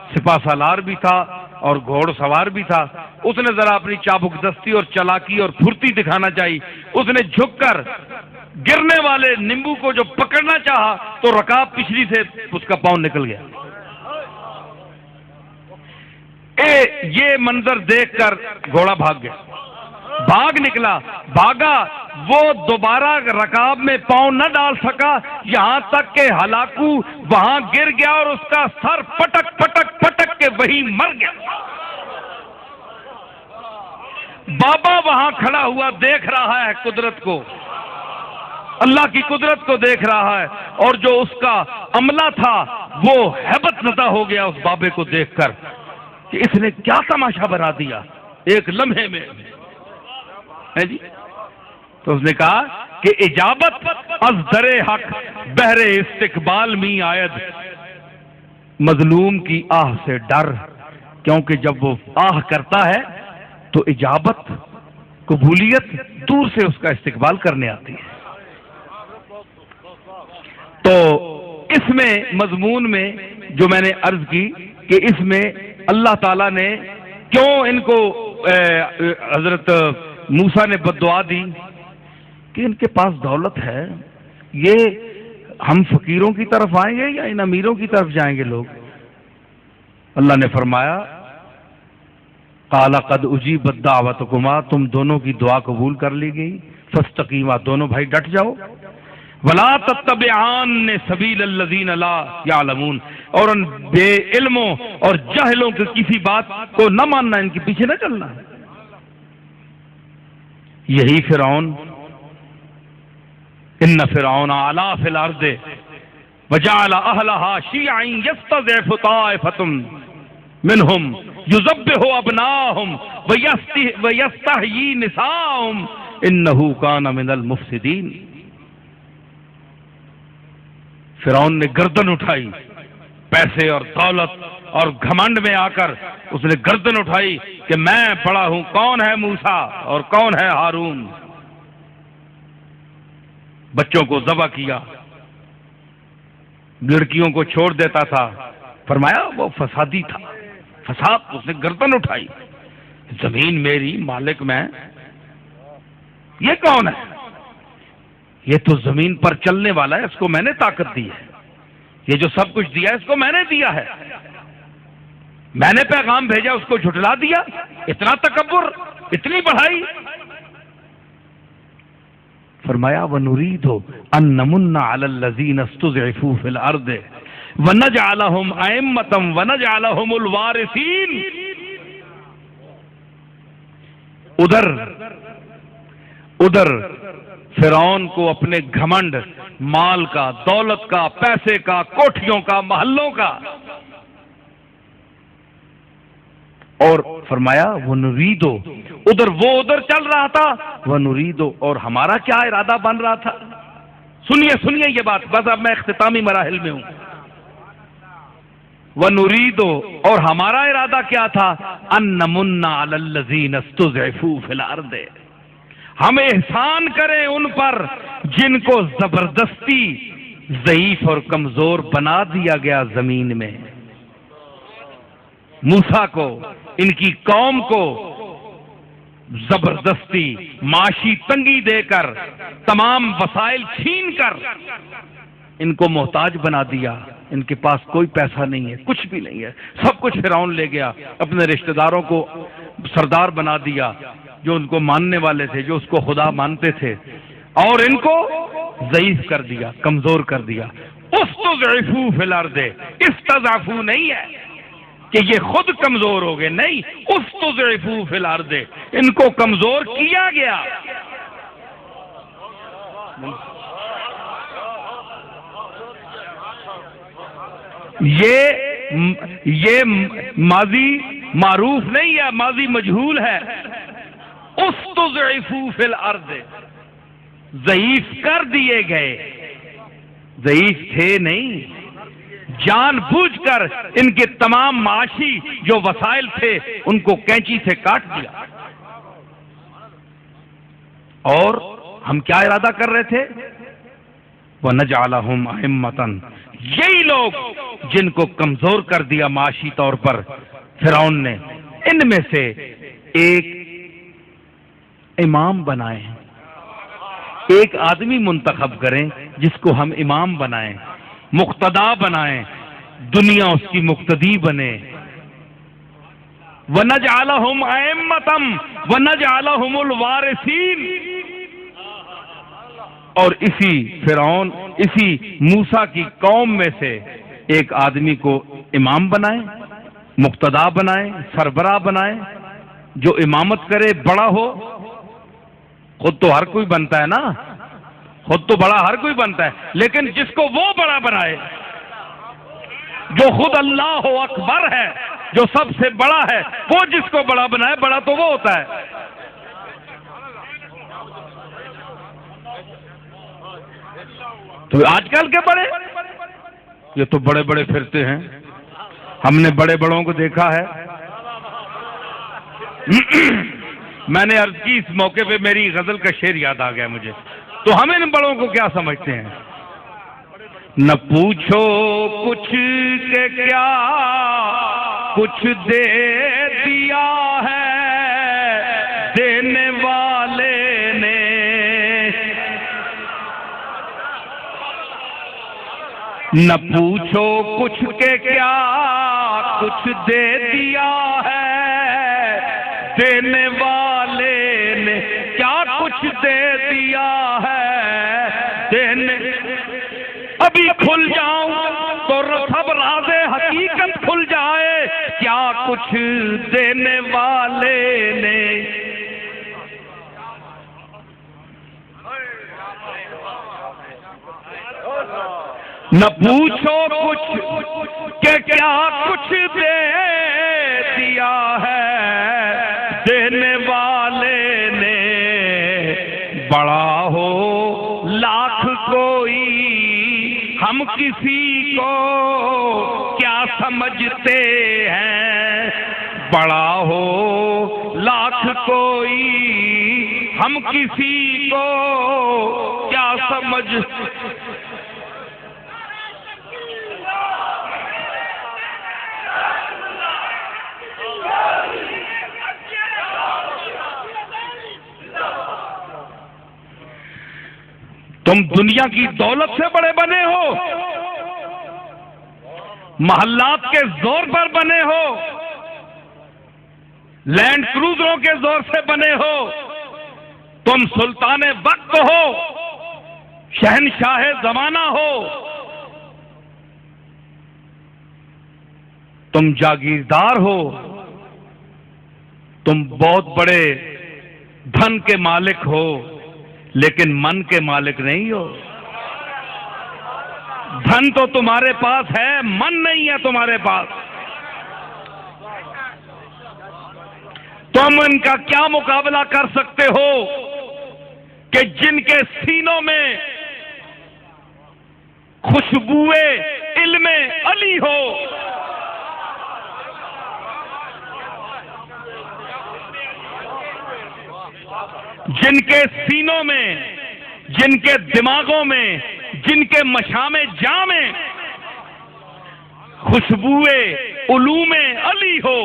सिपा सालार भी था और घोड़सवार भी था। उसने जरा अपनी चाबुकदस्ती और चालाकी और फुर्ती दिखाना चाहिए। उसने झुककर गिरने वाले नींबू को जो पकड़ना चाहा तो रकाब पिछली से उसका पांव निकल गया। ये मंजर देखकर घोड़ा भाग गया, भाग निकला, भागा। वो दोबारा रकाब में पांव न डाल सका, यहां तक के हलाकू वहां गिर गया और उसका सर पटक पटक पटक के वहीं मर गया। बाबा वहां खड़ा हुआ देख रहा है कुदरत को, अल्लाह की कुदरत को देख रहा है, और जो उसका अमला था वो हैबत ज़दा हो गया उस बाबे को देखकर कि इसने क्या तमाशा बना दिया एक लम्हे में, है जी। तो उसने कहा कि इजाबत अज दरे हक बहरे इस्तिकबाल मी आयद, मजलूम की आह से डर, क्योंकि जब वो आह करता है तो इजाबत कबूलियत दूर से उसका इस्तिकबाल करने आती है। तो इसमें मजमून में जो मैंने अर्ज की कि इसमें अल्लाह ताला ने क्यों इनको हजरत मूसा ने बद्दुआ दी कि इनके पास दौलत है, ये हम फकीरों की तरफ आएंगे या इन अमीरों की तरफ जाएंगे लोग। अल्लाह ने फरमाया काला कद उजीबत दावतकुमा, तुम दोनों की दुआ कबूल कर ली गई, फस्तकीमा, दोनों भाई डट जाओ, वला तत्तबिआन सबील लज़ीन ला यालमून, और उन बेइल्मों और जाहिलों की किसी बात को न मानना, इनके पीछे न चलना। यही फिरौन, इन्न फिरौन अला फिल अर्द वजअल अहलहा शियअन यस्तज़इफु ताइफतुम मिनहुम युज़ब्बिहु अबनाहुम वयस्तहयी निसाहुम इन्नहु कान मिनल मुफसिदीन। फिरौन ने गर्दन उठाई, पैसे और दौलत और घमंड में आकर उसने गर्दन उठाई कि मैं बड़ा हूं, कौन है मूसा और कौन है हारून। बच्चों को ज़बह किया, लड़कियों को छोड़ देता था। फरमाया वो फसादी था, फसाद, उसने गर्दन उठाई, जमीन मेरी, मालिक मैं, ये कौन है? ये तो जमीन पर चलने वाला है, इसको मैंने ताकत दी है, ये जो सब कुछ दिया है इसको मैंने दिया है, मैंने पैगाम भेजा उसको झुठला दिया। इतना तकब्बुर, इतनी बढ़ाई। फरमाया वनुरीदु अन नमुन्ना अलल लज़ीना इस्तुज़इफू फिल अर्द वनजअलहुम अइम्मतम वनजअलहुमुल वारिसीन। उधर फिरौन को अपने घमंड, माल का, दौलत का, पैसे का, कोठियों का, महलों का, और फरमाया वनुरीदो, उधर चल रहा था, वनुरीदो, और हमारा क्या इरादा बन रहा था। सुनिए ये बात, बस अब मैं इख्तितामी मराहिल में हूं। वनुरीदो, और हमारा इरादा क्या था, अन्नमुन्ना अलल लज़ीना इस्तुज़इफू फिल अर्द, हम एहसान करें उन पर जिनको जबरदस्ती ज़ईफ और कमजोर बना दिया गया जमीन में। मूसा को, इनकी कौम को जबरदस्ती माशी तंगी देकर, तमाम वसाइल छीन कर इनको मोहताज बना दिया। इनके पास कोई पैसा नहीं है, कुछ भी नहीं है, सब कुछ फिरौन ले गया। अपने रिश्तेदारों को सरदार बना दिया जो उनको मानने वाले थे, जो उसको खुदा मानते थे, और इनको ज़ईफ कर दिया, कमजोर कर दिया। उस्तज़इफू फिल अर्द, इस्तज़अफू नहीं है कि ये खुद कमजोर हो गए, नहीं, उस्तज़इफू फिल अर्द, इनको कमजोर किया गया। ये माजी मारूफ नहीं है, माजी मजहूल है। उस्तज़इफू फिल अर्द, ज़ईफ कर दिए गए, ज़ईफ थे नहीं, जानबूझकर इनके तमाम माशी जो वसाइल थे उनको कैंची से काट दिया। और हम क्या इरादा कर रहे थे, वनजअलहुम अइम्मतन, यही लोग जिनको कमजोर कर दिया माशी तौर पर फिरौन ने, इनमें से एक इमाम बनाए, एक आदमी मुंतखब करें जिसको हम इमाम बनाएं, मुक्तदा बनाएं, दुनिया उसकी मुक्तदी बने। वनजअलहुम अइम्मतम वनजअलहुमुल वारिसीन, और इसी फिरौन, इसी मूसा की कौम में से एक आदमी को इमाम बनाए, मुक्तदा बनाए, सरबराह बनाए, जो इमामत करे, बड़ा हो। खुद तो हर कोई बनता है ना, खुद तो बड़ा हर कोई बनता है, लेकिन जिसको वो बड़ा बनाए, जो खुद अल्लाह अकबर है, जो सबसे बड़ा है, वो जिसको बड़ा बनाए, बड़ा तो वो होता है। तो आजकल के बड़े, ये तो बड़े बड़े फिरते हैं, हमने बड़े बड़ों को देखा है। मैंने अर्ज की, इस मौके पे मेरी गजल का शेर याद आ गया मुझे। तो हम इन बड़ों को क्या समझते हैं? न पूछो कुछ के क्या कुछ दे दिया है देने वाले ने। न पूछो कुछ के क्या कुछ दे दिया है देने वाले ने। क्या कुछ दे दिया है देने। अभी खुल जाऊं तो सब राज़े हकीकत खुल जाए। क्या कुछ देने वाले ने। न पूछो कुछ के क्या कुछ दे दिया है देने वाले ने। बड़ा हो लाख कोई हम किसी को क्या समझते हैं। बड़ा हो लाख कोई हम किसी को क्या समझ। तुम दुनिया की दौलत से बड़े बने हो, महल्लात के जोर पर बने हो, लैंड क्रूजरों के जोर से बने हो। तुम सुल्ताने वक्त हो, शहनशाह जमाना हो। तुम जागीरदार हो, तुम बहुत बड़े धन के मालिक हो, लेकिन मन के मालिक नहीं हो। धन तो तुम्हारे पास है, मन नहीं है तुम्हारे पास। तुम इनका क्या मुकाबला कर सकते हो कि जिनके सीनों में खुशबुए इल्मे अली हो। जिनके सीनों में, जिनके दिमागों में, जिनके मशामे जामे खुशबुए उलूमे अली हो।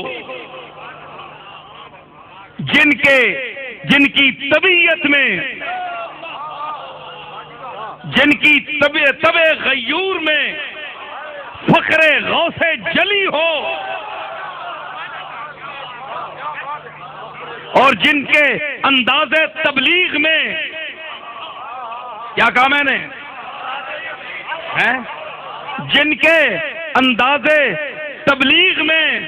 जिनकी तबीयत में, जिनकी तबे गयूर में फख्रे गौसे जली हो। और जिनके अंदाजे तबलीग में, क्या कहा मैंने, हैं? जिनके अंदाजे तबलीग में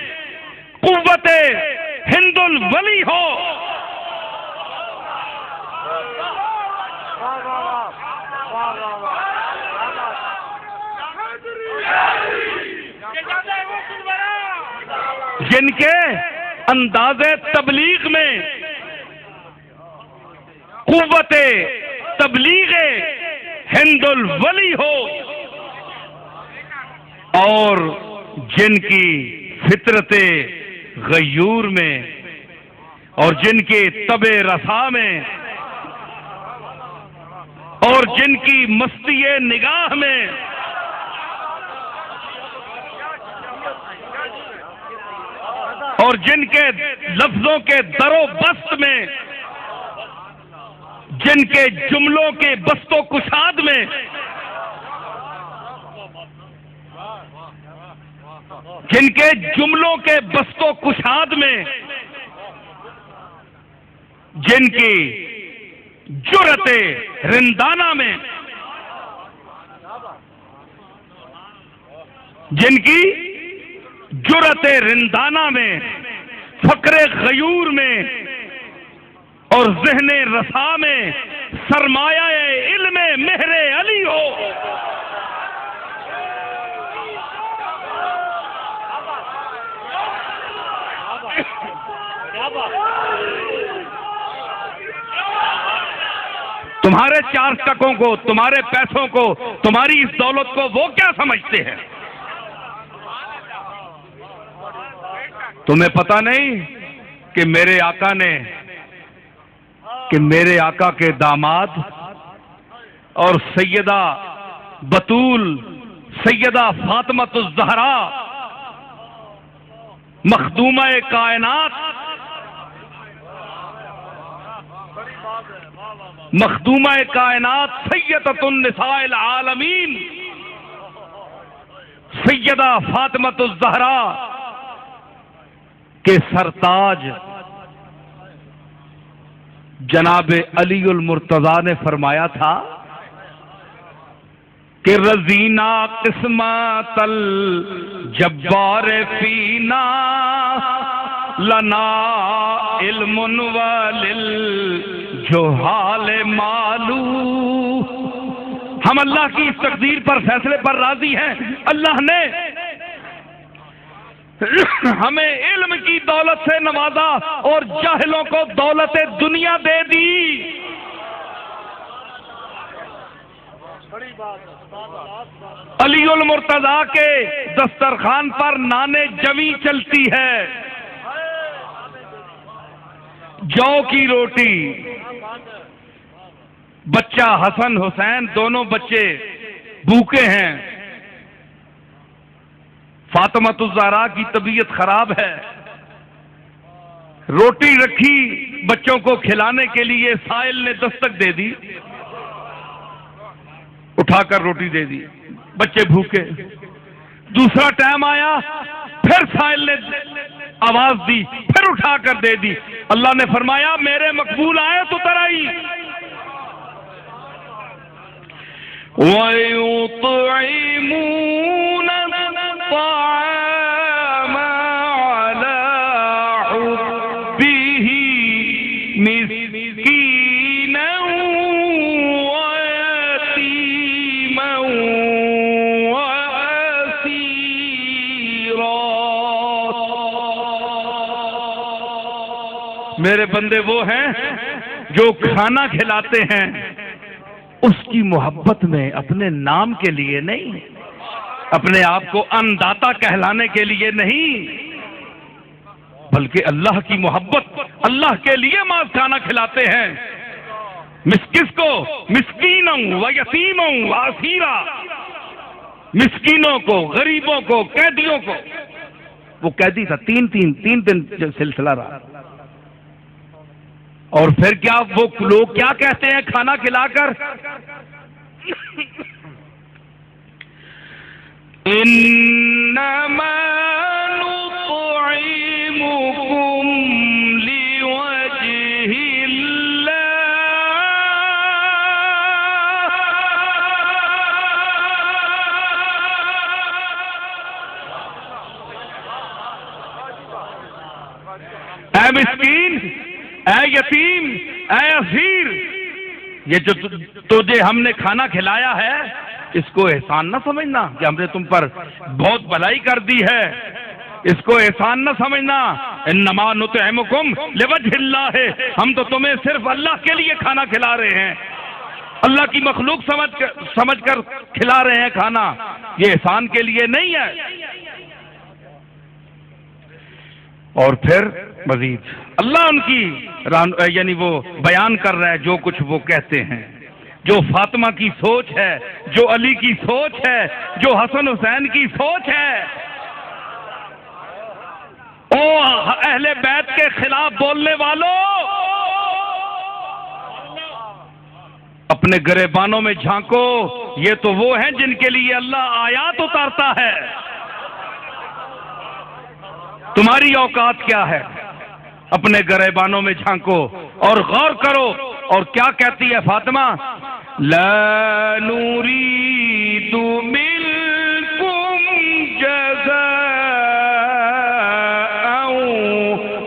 कुव्वते हिंदुल वली हो। जिनके अंदाजे तबलीग में कुव्वते तबलीगे हिंदुल वली हो। और जिनकी फितरते गयूर में और जिनके तबे रसा में और जिनकी मस्तीए निगाह में और जिनके लफ्जों के दरो बस्त में, जिनके जुमलों के बस्तो कुशाद में, जिनके जुमलों के बस्तो कुशाद में, जिनकी जुरते रिंदाना में, जिनकी जुरते रिंदाना में, फक्रे गयूर में और ज़हने रसा में सरमाया इल्मे मेहरे अली हो। तुम्हारे 4 टकों को, तुम्हारे पैसों को, तुम्हारी इस दौलत को वो क्या समझते हैं? तुम्हें पता नहीं कि मेरे आका ने कि मेरे आका के दामाद और सैयदा बतूल सैयदा फातिमातुज़ ज़हरा मखदूमा कायनात मखदूमा कायनात सैयदतुन निसाइल आलमीन सैयदा फातिमातुज़ ज़हरा के सरताज जनाब अलीउल मुर्तज़ा ने फरमाया था कि रज़ीना किस्मतल जब्बार फीना लना इल्मुन वलिल जुहाल मालू। हम अल्लाह की इस तकदीर पर, फैसले पर राजी हैं। अल्लाह ने हमें इल्म की दौलत से नवाजा और जाहिलों को दौलत दुनिया दे दी। अलीउल मुर्तज़ा के दस्तरखान पर नाने जवी चलती है, जौ की रोटी। बच्चा हसन हुसैन दोनों बच्चे भूखे हैं। फातिमातुज़ ज़हरा की तबीयत खराब है। रोटी रखी बच्चों को खिलाने के लिए, साइल ने दस्तक दे दी, उठाकर रोटी दे दी, बच्चे भूखे। दूसरा टाइम आया, फिर साइल ने आवाज दी, फिर उठाकर दे दी। अल्लाह ने फरमाया मेरे मकबूल आए तो तराई। वयुतईमून ताअम अला हुब्बिही मिस्कीनन व यतीमन व असीरा। मेरे बंदे वो हैं जो खाना खिलाते हैं उसकी मोहब्बत में, अपने नाम के लिए नहीं, अपने आप को अन्नदाता कहलाने के लिए नहीं, बल्कि अल्लाह की मोहब्बत, अल्लाह के लिए मां खाना खिलाते हैं। किसको? मिस्कीनों व यतीमों व असीरा, मिस्कीनों को, गरीबों को, कैदियों को। वो कैदी था, तीन दिन सिलसिला रहा। और फिर क्या वो लोग क्या कहते हैं खाना खिलाकर? इन्नमा नुतइमुकुम लिवजहिल्लाह। ऐ मिस्कीन, ऐ यतीम, ऐ असीर, ये जो तुझे हमने खाना खिलाया है इसको एहसान न समझना कि हमने तुम पर बहुत भलाई कर दी है। इसको एहसान न समझना। इन्नमा नुतइमुकुम लिवजहिल्लाह, हम तो तुम्हें सिर्फ अल्लाह के लिए खाना खिला रहे हैं, अल्लाह की मखलूक समझकर खिला रहे हैं खाना, ये एहसान के लिए नहीं है। और फिर मजीद अल्लाह उनकी यानी वो बयान कर रहा है जो कुछ वो कहते हैं, जो फातिमा की सोच है, जो अली की सोच है, जो हसन हुसैन की सोच है। ओ अहले बैत के खिलाफ बोलने वालों, अपने गिरेबानों में झांको, ये तो वो हैं जिनके लिए अल्लाह आयात उतारता है। तुम्हारी औकात क्या है? अपने गिरेबानों में झांको और गौर करो। और क्या कहती है फातिमा? ला नूरीदु मिनकुम जज़ाअन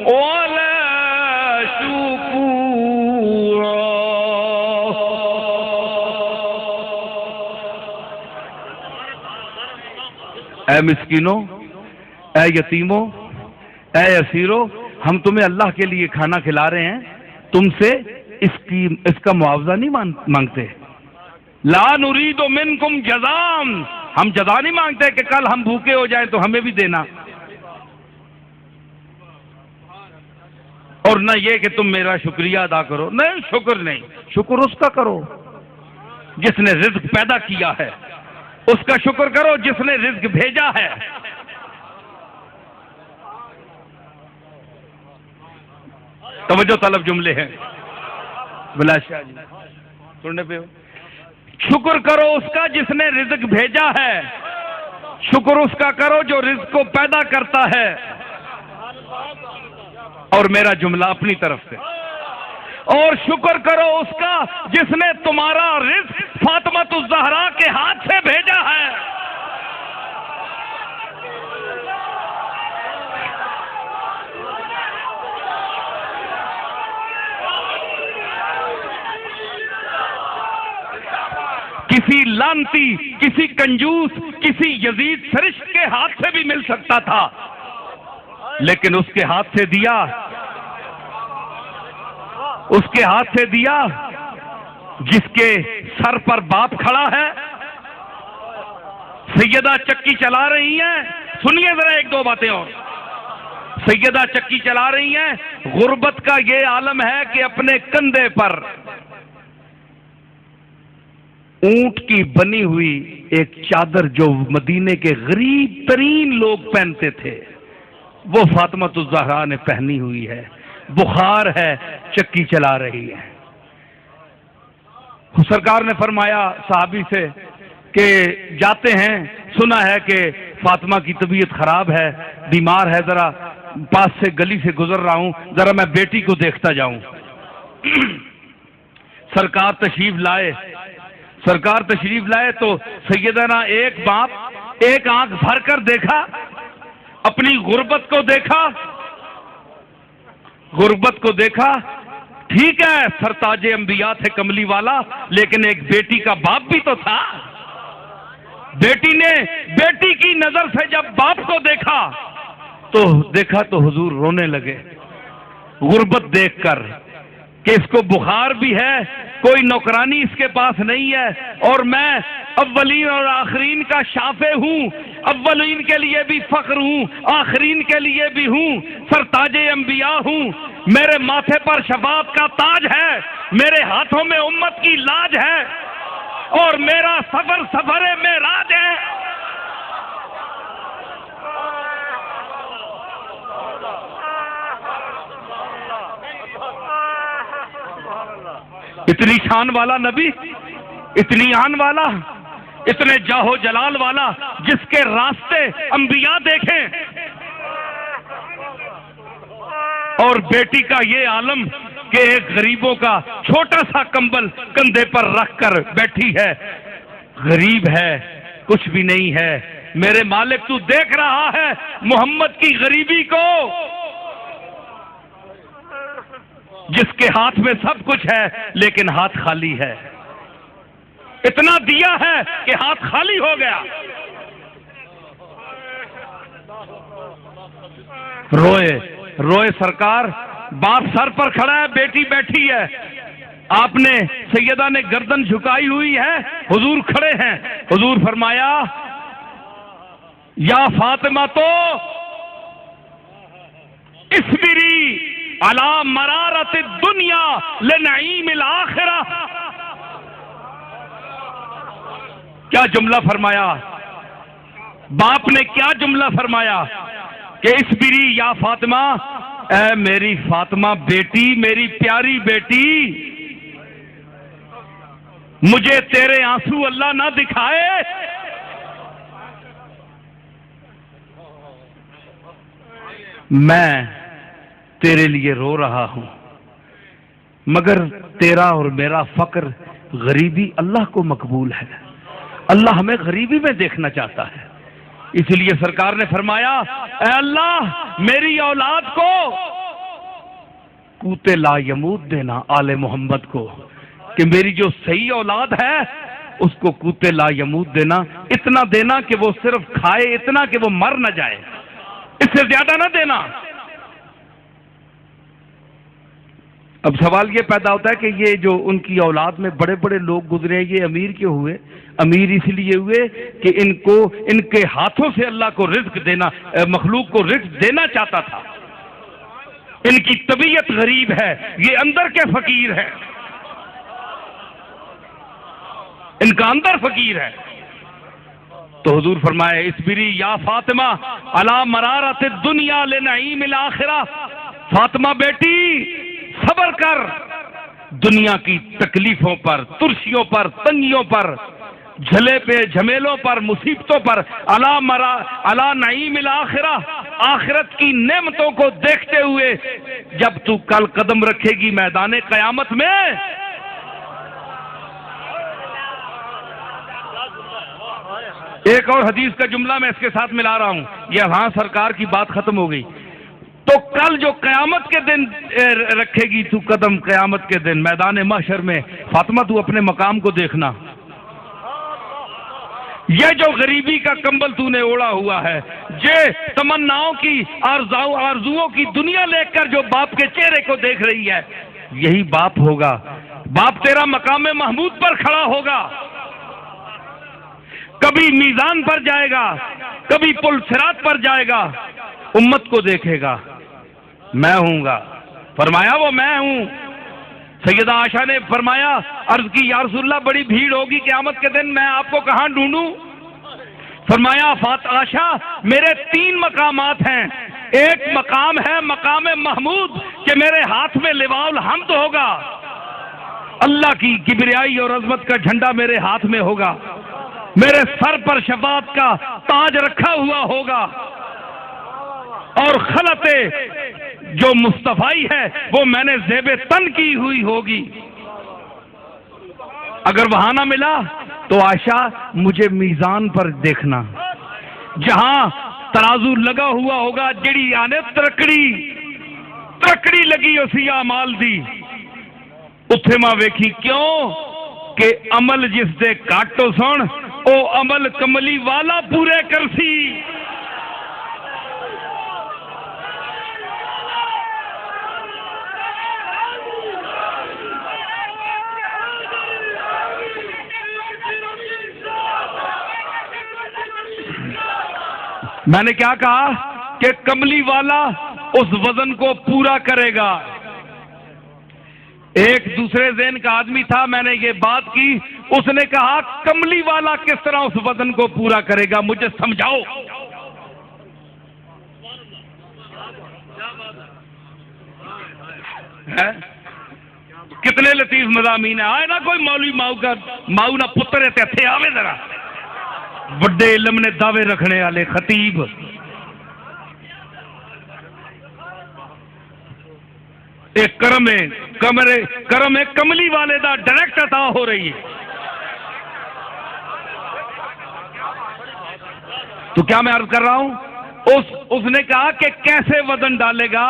वला शुकूरा। ऐ मिस्कीनों, ऐ यतीमों, ऐ असीरो, हम तुम्हें अल्लाह के लिए खाना खिला रहे हैं, तुमसे इसका मुआवजा नहीं मांगते। ला नुरीदु मिनकुम जज़ान, हम जज़ा नहीं मांगते कि कल हम भूखे हो जाएं तो हमें भी देना। और न ये कि तुम मेरा शुक्रिया अदा करो। नहीं, शुक्र नहीं, शुक्र उसका करो जिसने रिज्क पैदा किया है, उसका शुक्र करो जिसने रिज्क भेजा है। तवज्जो तलब जुमले हैं बिलास शाह जी, सुनने पे हो। शुक्र करो उसका जिसने रिज्क भेजा है, शुक्र उसका करो जो रिज्क को पैदा करता है। और मेरा जुमला अपनी तरफ से, और शुक्र करो उसका जिसने तुम्हारा रिज्क फातिमा ज़हरा के हाथ से भेजा है। किसी लानती, किसी कंजूस, किसी यजीद सरिश्त के हाथ से भी मिल सकता था, लेकिन उसके हाथ से दिया, उसके हाथ से दिया जिसके सर पर बाप खड़ा है। सैयदा चक्की चला रही हैं, सुनिए जरा एक दो बातें और। सैयदा चक्की चला रही हैं। गुर्बत का ये आलम है कि अपने कंधे पर ऊंट की बनी हुई एक चादर जो मदीने के गरीब तरीन लोग पहनते थे, वो फातिमा ज़हरा ने पहनी हुई है। बुखार है, चक्की चला रही है। सरकार ने फरमाया साहबी से कि जाते हैं, सुना है कि फातिमा की तबीयत खराब है, बीमार है, जरा पास से गली से गुजर रहा हूं, जरा मैं बेटी को देखता जाऊं। सरकार तशरीफ लाए, सरकार तशरीफ लाए तो सैयदना एक बाप एक आंख भर कर देखा, अपनी गुर्बत को देखा, गुर्बत को देखा। ठीक है, सरताजे अंबिया थे कमली वाला, लेकिन एक बेटी का बाप भी तो था। बेटी ने बेटी की नजर से जब बाप को देखा तो हुजूर रोने लगे गुर्बत देखकर कि इसको बुखार भी है, कोई नौकरानी इसके पास नहीं है, और मैं अव्वलीन और आखरीन का शाफे हूं, अव्वलीन के लिए भी फख्र हूं, आखरीन के लिए भी हूं, सरताजे अंबिया हूं। मेरे माथे पर शफाअत का ताज है, मेरे हाथों में उम्मत की लाज है, और मेरा सफर सफरे मेराज है। इतनी शान वाला नबी, इतनी आन वाला, इतने जाहो जलाल वाला, जिसके रास्ते अंबिया देखें, और बेटी का ये आलम कि एक गरीबों का छोटा सा कंबल कंधे पर रखकर बैठी है, गरीब है, कुछ भी नहीं है। मेरे मालिक तू देख रहा है मोहम्मद की गरीबी को, जिसके हाथ में सब कुछ है लेकिन हाथ खाली है। इतना दिया है कि हाथ खाली हो गया। रोए रोए सरकार, बाप सर पर खड़ा है, बेटी बैठी है, आपने सैयदा ने गर्दन झुकाई हुई है, हुजूर खड़े हैं। हुजूर फरमाया या फातिमा तो इस्बिरी अला मरारत दुनिया ले नईमिल आखिरा। क्या जुमला फरमाया बाप ने, क्या जुमला फरमाया कि इस्बिरी या फातिमा, ऐ मेरी फातिमा बेटी, मेरी प्यारी बेटी, मुझे तेरे आंसू अल्लाह ना दिखाए। मैं तेरे लिए रो रहा हूं, मगर तेरा और मेरा फक्र, गरीबी अल्लाह को मकबूल है। अल्लाह हमें गरीबी में देखना चाहता है। इसलिए सरकार ने फरमाया, ऐ अल्लाह मेरी औलाद को कूते ला यमूद देना, आले मोहम्मद को, कि मेरी जो सही औलाद है उसको कूते ला यमूद देना, इतना देना कि वो सिर्फ खाए, इतना कि वो मर न जाए, इससे ज्यादा ना देना। अब सवाल ये पैदा होता है कि ये जो उनकी औलाद में बड़े बड़े लोग गुजरे, ये अमीर क्यों हुए? अमीर इसलिए हुए कि इनको, इनके हाथों से अल्लाह को रिज्क देना, मखलूक को रिज्क देना चाहता था। इनकी तबीयत गरीब है, ये अंदर के फकीर है, इनका अंदर फकीर है। तो हुजूर फरमाए इसबिरी या फातिमा अला मरारत दुनिया ले नईमिल आखिरा, फातिमा बेटी सब्र कर दुनिया की तकलीफों पर, तुर्शियों पर, तंगियों पर, झले पे झमेलों पर, मुसीबतों पर। अला नईमिल आखिरा, आखिरत की नेमतों को देखते हुए जब तू कल कदम रखेगी मैदान कयामत में, एक और हदीस का जुमला मैं इसके साथ मिला रहा हूं, यह वहां सरकार की बात खत्म हो गई। तो कल जो कयामत के दिन रखेगी तू कदम, कयामत के दिन मैदान महशर में, फातिमा तू अपने मकाम को देखना। ये जो गरीबी का कंबल तूने ओढ़ा हुआ है, ये तमन्नाओं की, आरजुओं की दुनिया लेकर जो बाप के चेहरे को देख रही है, यही बाप होगा। बाप तेरा मकाम महमूद पर खड़ा होगा, कभी मीजान पर जाएगा, कभी पुल सिरात पर जाएगा, उम्मत को देखेगा, मैं हूंगा। फरमाया वो मैं हूं। सैयदा आशा ने फरमाया, अर्ज की या रसूलल्लाह बड़ी भीड़ होगी क़यामत के दिन, मैं आपको कहां ढूंढूं? फरमाया आशा मेरे 3 मकामात हैं। एक मकाम है मकाम महमूद कि मेरे हाथ में लिवाउल हम्द होगा, अल्लाह की किबरियाई और अजमत का झंडा मेरे हाथ में होगा, मेरे सर पर शफाअत का ताज रखा हुआ होगा, और खलते जो मुस्तफाई है वो मैंने ज़ेबे तन की हुई होगी। अगर वहां ना मिला तो आशा मुझे मीजान पर देखना, जहां तराजू लगा हुआ होगा, जिड़ी आने तरकड़ी लगी उसी अमाल दी, उत्थे मां वेखी क्यों कि अमल जिस दे काटो सुन ओ अमल कमली वाला पूरे करसी। मैंने क्या कहा कि कमली वाला उस वजन को पूरा करेगा। एक दूसरे ज़हन का आदमी था, मैंने ये बात की, उसने कहा कमली वाला किस तरह उस वजन को पूरा करेगा, मुझे समझाओ। है? कितने लतीफ मज़ामीन है। आए ना कोई मौलवी माऊ ना पुत्र इत्थे आवे जरा, बड़े इल्म ने दावे रखने वाले खतीब। एक करम कमली वाले दा डायरेक्ट अता हो रही है। तो क्या मैं अर्ज कर रहा हूं, उसने कहा कि कैसे वजन डालेगा।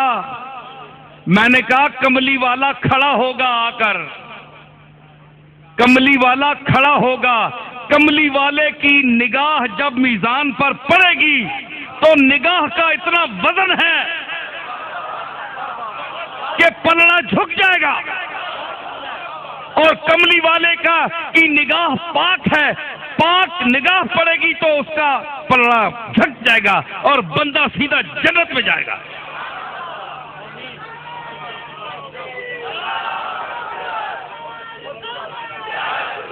मैंने कहा कमली वाला खड़ा होगा आकर, कमली वाला खड़ा होगा। कमली वाले की निगाह जब मीजान पर पड़ेगी तो निगाह का इतना वजन है कि पलड़ा झुक जाएगा, और कमली वाले की निगाह पाक है, पाक निगाह पड़ेगी तो उसका पलड़ा झुक जाएगा और बंदा सीधा जन्नत में जाएगा।